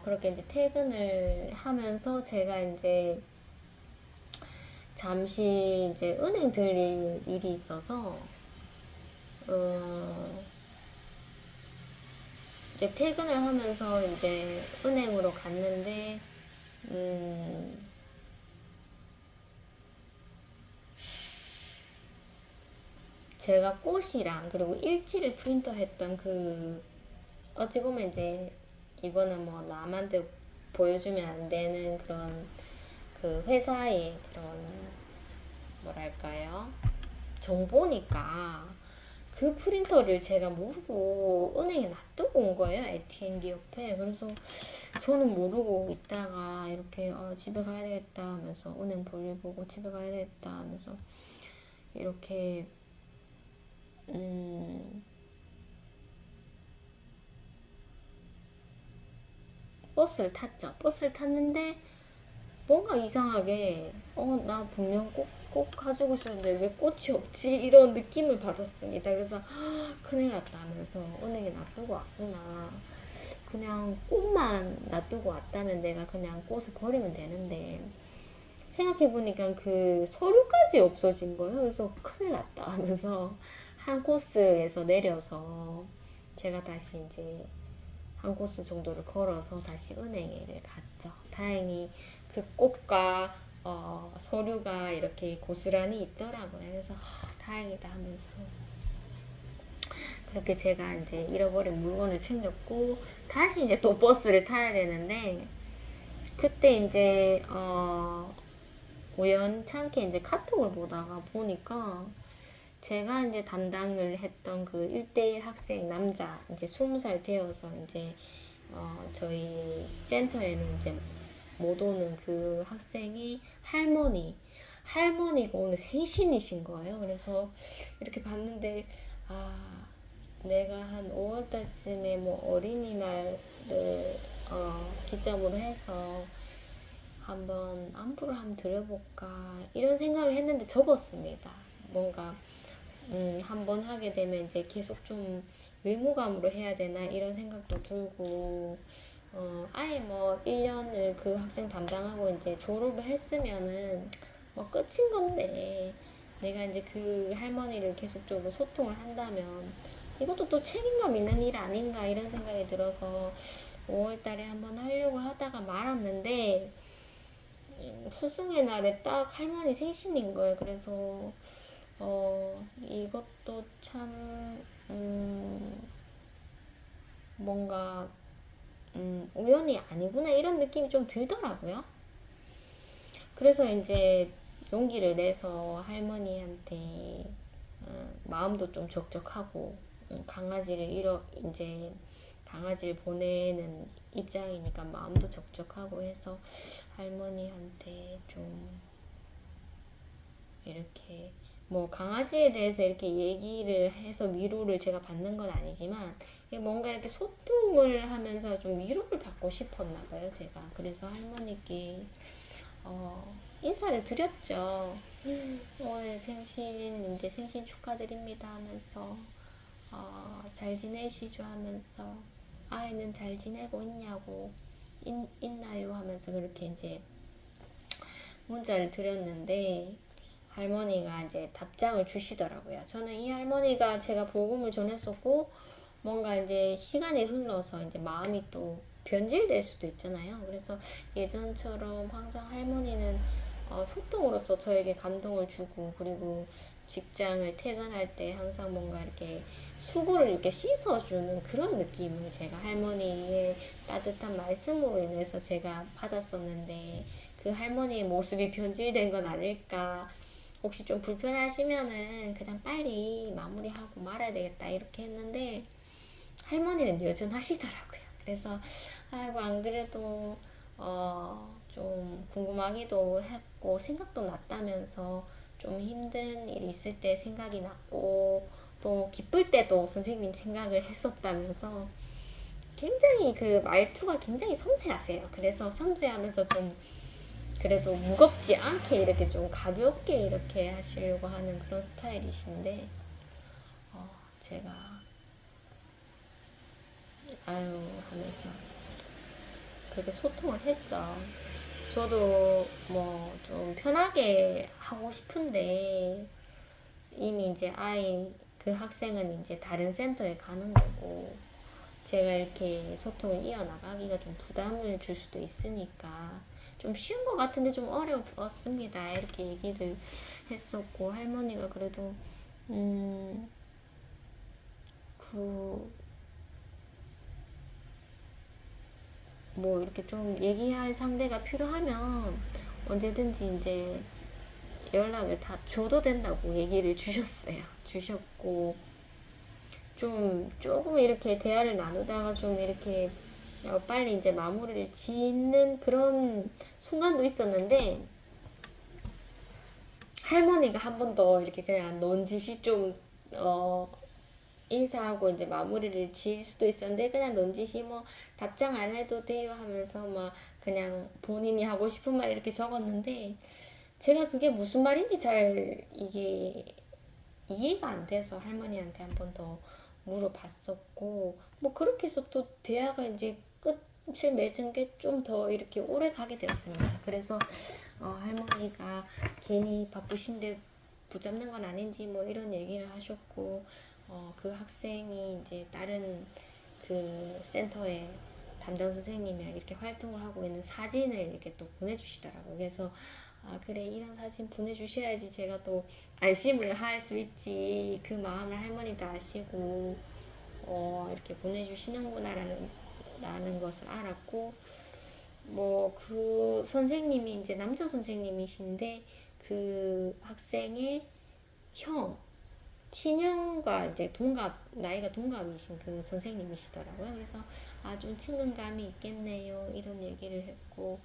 그렇게 이제 퇴근을 하면서 제가 이제 잠시 이제 은행 들릴 일이 있어서 이제 퇴근을 하면서 이제 은행으로 갔는데 제가 꽃이랑 그리고 일지를 프린터했던 어찌 보면 이제 이거는 뭐 남한테 보여주면 안 되는 그런 그 회사의 그런 뭐랄까요 정보니까 그 프린터를 제가 모르고 은행에 놔두고 온 거예요. AT&T 옆에. 그래서 저는 모르고 있다가 이렇게 집에 가야 되겠다 하면서 은행 볼일 보고 집에 가야 되겠다 하면서 이렇게 버스를 탔죠. 버스를 탔는데 뭔가 이상하게 나 분명 꼭 가지고 있었는데 왜 꽃이 없지? 이런 느낌을 받았습니다. 그래서 큰일 났다 하면서 은행에 놔두고 왔구나. 그냥 꽃만 놔두고 왔다면 내가 그냥 꽃을 버리면 되는데 생각해보니까 그 서류까지 없어진 거예요. 그래서 큰일 났다 하면서 한 코스에서 내려서 제가 다시 이제 한 코스 정도를 걸어서 다시 은행에 갔죠. 다행히 그 꽃과 서류가 이렇게 고스란히 있더라고요. 그래서 다행이다 하면서 그렇게 제가 이제 잃어버린 물건을 챙겼고 다시 이제 또 버스를 타야 되는데 그때 이제 우연찮게 이제 카톡을 보다가 보니까 제가 이제 담당을 했던 그 1대1 학생 남자 이제 20살 되어서 이제 저희 센터에는 이제 못 오는 그 학생이 할머니가 오늘 생신이신 거예요. 그래서 이렇게 봤는데 내가 한 5월달쯤에 뭐 어린이날을 기점으로 해서 한번 안부를 한번 드려볼까 이런 생각을 했는데 접었습니다. 뭔가 한번 하게 되면 이제 계속 좀 의무감으로 해야 되나 이런 생각도 들고 아예 뭐 1년을 그 학생 담당하고 이제 졸업을 했으면은 뭐 끝인 건데 내가 이제 그 할머니를 계속적으로 소통을 한다면 이것도 또 책임감 있는 일 아닌가 이런 생각이 들어서 5월달에 한번 하려고 하다가 말았는데 스승의 날에 딱 할머니 생신인 거예요. 그래서 이것도 참 뭔가 우연이 아니구나 이런 느낌이 좀 들더라고요. 그래서 이제 용기를 내서 할머니한테 마음도 좀 적적하고 이제 강아지를 보내는 입장이니까 마음도 적적하고 해서 할머니한테 좀 이렇게 뭐 강아지에 대해서 이렇게 얘기를 해서 위로를 제가 받는 건 아니지만 뭔가 이렇게 소통을 하면서 좀 위로를 받고 싶었나 봐요, 제가. 그래서 할머니께 인사를 드렸죠. 오늘 이제 생신 축하드립니다 하면서 잘 지내시죠 하면서 아이는 잘 지내고 있나요 하면서 그렇게 이제 문자를 드렸는데 할머니가 이제 답장을 주시더라고요. 저는 이 할머니가 제가 복음을 전했었고 뭔가 이제 시간이 흘러서 이제 마음이 또 변질될 수도 있잖아요. 그래서 예전처럼 항상 할머니는 소통으로서 저에게 감동을 주고 그리고 직장을 퇴근할 때 항상 뭔가 이렇게 수고를 이렇게 씻어주는 그런 느낌을 제가 할머니의 따뜻한 말씀으로 인해서 제가 받았었는데 그 할머니의 모습이 변질된 건 아닐까. 혹시 좀 불편하시면은 그냥 빨리 마무리하고 말아야 되겠다 이렇게 했는데 할머니는 여전하시더라고요. 그래서 아이고 안 그래도 좀 궁금하기도 했고 생각도 났다면서 좀 힘든 일이 있을 때 생각이 났고 또 기쁠 때도 선생님 생각을 했었다면서 굉장히 그 말투가 굉장히 섬세하세요. 그래서 섬세하면서 좀 그래도 무겁지 않게 이렇게 좀 가볍게 이렇게 하시려고 하는 그런 스타일이신데 제가 아유 하면서 그렇게 소통을 했죠. 저도 뭐 좀 편하게 하고 싶은데 이미 이제 그 학생은 이제 다른 센터에 가는 거고 제가 이렇게 소통을 이어나가기가 좀 부담을 줄 수도 있으니까 좀 쉬운 것 같은데 좀 어려웠습니다. 이렇게 얘기를 했었고 할머니가 그래도 뭐 이렇게 좀 얘기할 상대가 필요하면 언제든지 이제 연락을 다 줘도 된다고 얘기를 주셨고 조금 이렇게 대화를 나누다가 좀 이렇게 빨리 이제 마무리를 짓는 그런 순간도 있었는데 할머니가 한 번 더 이렇게 그냥 넌지시 좀 인사하고 이제 마무리를 지을 수도 있었는데 그냥 넌지시 뭐 답장 안 해도 돼요 하면서 막 그냥 본인이 하고 싶은 말 이렇게 적었는데 제가 그게 무슨 말인지 잘 이게 이해가 안 돼서 할머니한테 한 번 더 물어봤었고 뭐 그렇게 해서 또 대화가 이제 끝을 맺은 게 좀 더 이렇게 오래 가게 되었습니다. 그래서 할머니가 괜히 바쁘신데 붙잡는 건 아닌지 뭐 이런 얘기를 하셨고 그 학생이 이제 다른 그 센터에 담당 선생님이랑 이렇게 활동을 하고 있는 사진을 이렇게 또 보내주시더라고요. 그래서 아 그래 이런 사진 보내주셔야지 제가 또 안심을 할 수 있지 그 마음을 할머니도 아시고 이렇게 보내주시는구나라는 것을 알았고 뭐 그 선생님이 이제 남자 선생님이신데 그 학생의 형 친형과 이제 나이가 동갑이신 그 선생님이시더라고요. 그래서 아 좀 친근감이 있겠네요 이런 얘기를 했고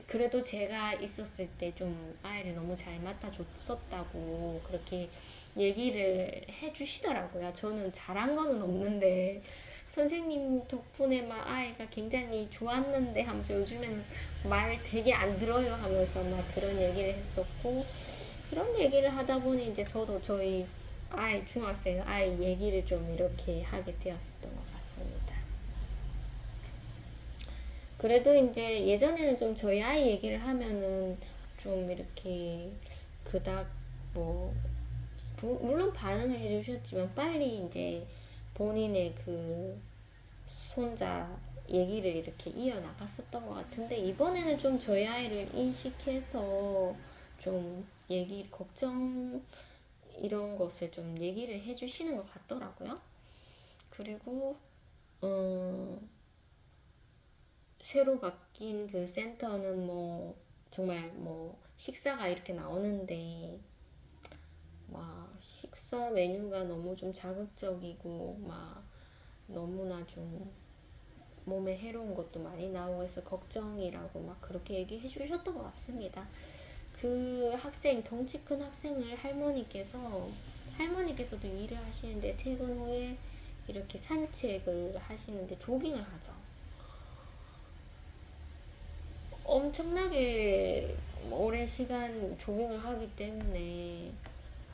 그래도 제가 있었을 때 좀 아이를 너무 잘 맡아줬었다고 그렇게 얘기를 해주시더라고요. 저는 잘한 거는 없는데 선생님 덕분에 막 아이가 굉장히 좋았는데 하면서 요즘에는 말 되게 안 들어요 하면서 막 그런 얘기를 했었고 그런 얘기를 하다 보니 이제 저도 저희 중학생 아이 얘기를 좀 이렇게 하게 되었었던 것 같습니다. 그래도 이제 예전에는 좀 저희 아이 얘기를 하면은 좀 이렇게 그닥 뭐 물론 반응을 해주셨지만 빨리 이제 본인의 그 손자 얘기를 이렇게 이어나갔었던 것 같은데 이번에는 좀 저희 아이를 인식해서 좀 걱정 이런 것을 좀 얘기를 해주시는 것 같더라고요. 그리고 새로 바뀐 그 센터는 뭐 정말 뭐 식사가 이렇게 나오는데 막 식사 메뉴가 너무 좀 자극적이고 막 너무나 좀 몸에 해로운 것도 많이 나오고 해서 걱정이라고 막 그렇게 얘기해 주셨던 것 같습니다. 그 학생 덩치 큰 학생을 할머니께서도 일을 하시는데 퇴근 후에 이렇게 산책을 하시는데 조깅을 하죠. 엄청나게 오랜 시간 조깅을 하기 때문에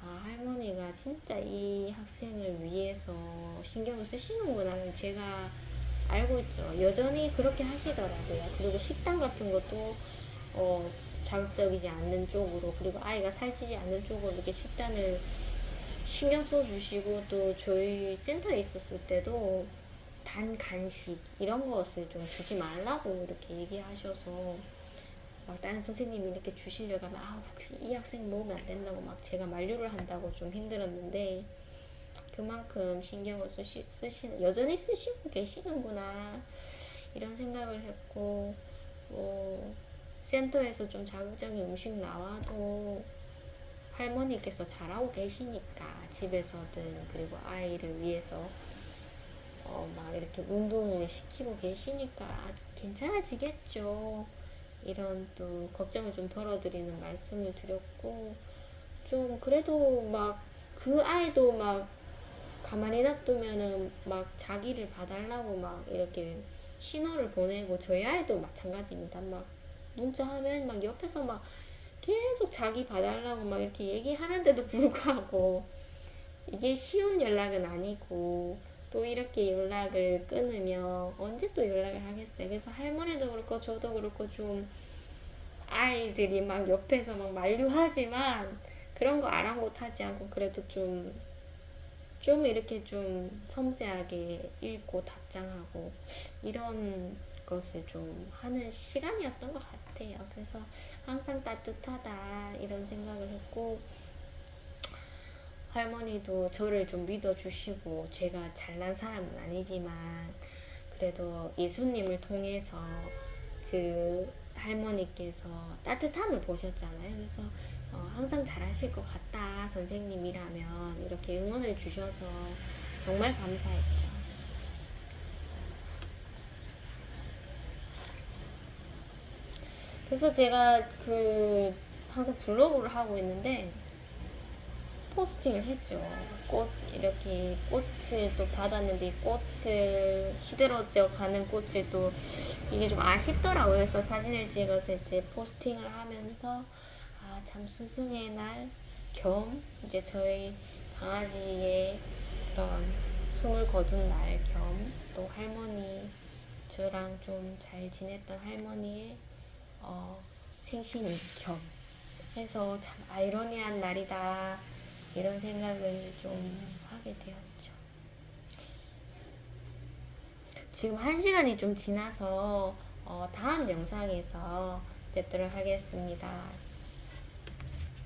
할머니가 진짜 이 학생을 위해서 신경을 쓰시는구나는 제가 알고 있죠. 여전히 그렇게 하시더라고요. 그리고 식단 같은 것도 자극적이지 않는 쪽으로 그리고 아이가 살찌지 않는 쪽으로 이렇게 식단을 신경 써주시고 또 저희 센터에 있었을 때도 단 간식 이런 것을 좀 주지 말라고 이렇게 얘기하셔서 막 다른 선생님이 이렇게 주시려고 하면 이 학생 먹으면 안 된다고 막 제가 만류를 한다고 좀 힘들었는데 그만큼 신경을 여전히 쓰시고 계시는구나 이런 생각을 했고 센터에서 좀 자극적인 음식 나와도 할머니께서 잘하고 계시니까 집에서든 그리고 아이를 위해서 막 이렇게 운동을 시키고 계시니까 괜찮아지겠죠. 이런 또 걱정을 좀 덜어드리는 말씀을 드렸고 좀 그래도 막 그 아이도 막 가만히 놔두면은 막 자기를 봐달라고 막 이렇게 신호를 보내고 저희 아이도 마찬가지입니다. 막 문자하면 막 옆에서 막 계속 자기 봐달라고 막 이렇게 얘기하는데도 불구하고 이게 쉬운 연락은 아니고 또 이렇게 연락을 끊으면 언제 또 연락을 하겠어요. 그래서 할머니도 그렇고 저도 그렇고 좀 아이들이 막 옆에서 막 만류하지만 그런 거 아랑곳하지 않고 그래도 좀 이렇게 좀 섬세하게 읽고 답장하고 이런 것을 좀 하는 시간이었던 것 같아요. 그래서 항상 따뜻하다 이런 생각을 했고 할머니도 저를 좀 믿어주시고 제가 잘난 사람은 아니지만 그래도 예수님을 통해서 그 할머니께서 따뜻함을 보셨잖아요. 그래서 항상 잘하실 것 같다 선생님이라면 이렇게 응원을 주셔서 정말 감사했죠. 그래서 제가 항상 블로그를 하고 있는데 포스팅을 했죠. 꽃 이렇게 꽃을 또 받았는데 이 꽃을 시들어져 가는 꽃을 또 이게 좀 아쉽더라고요. 그래서 사진을 찍어서 이제 포스팅을 하면서 아 참 스승의 날 겸 이제 저희 강아지의 그런 숨을 거둔 날 겸 또 할머니 저랑 좀 잘 지냈던 할머니의 생신 겸 해서 참 아이러니한 날이다 이런 생각을 좀 하게 되었죠. 지금 1시간이 좀 지나서 다음 영상에서 뵙도록 하겠습니다.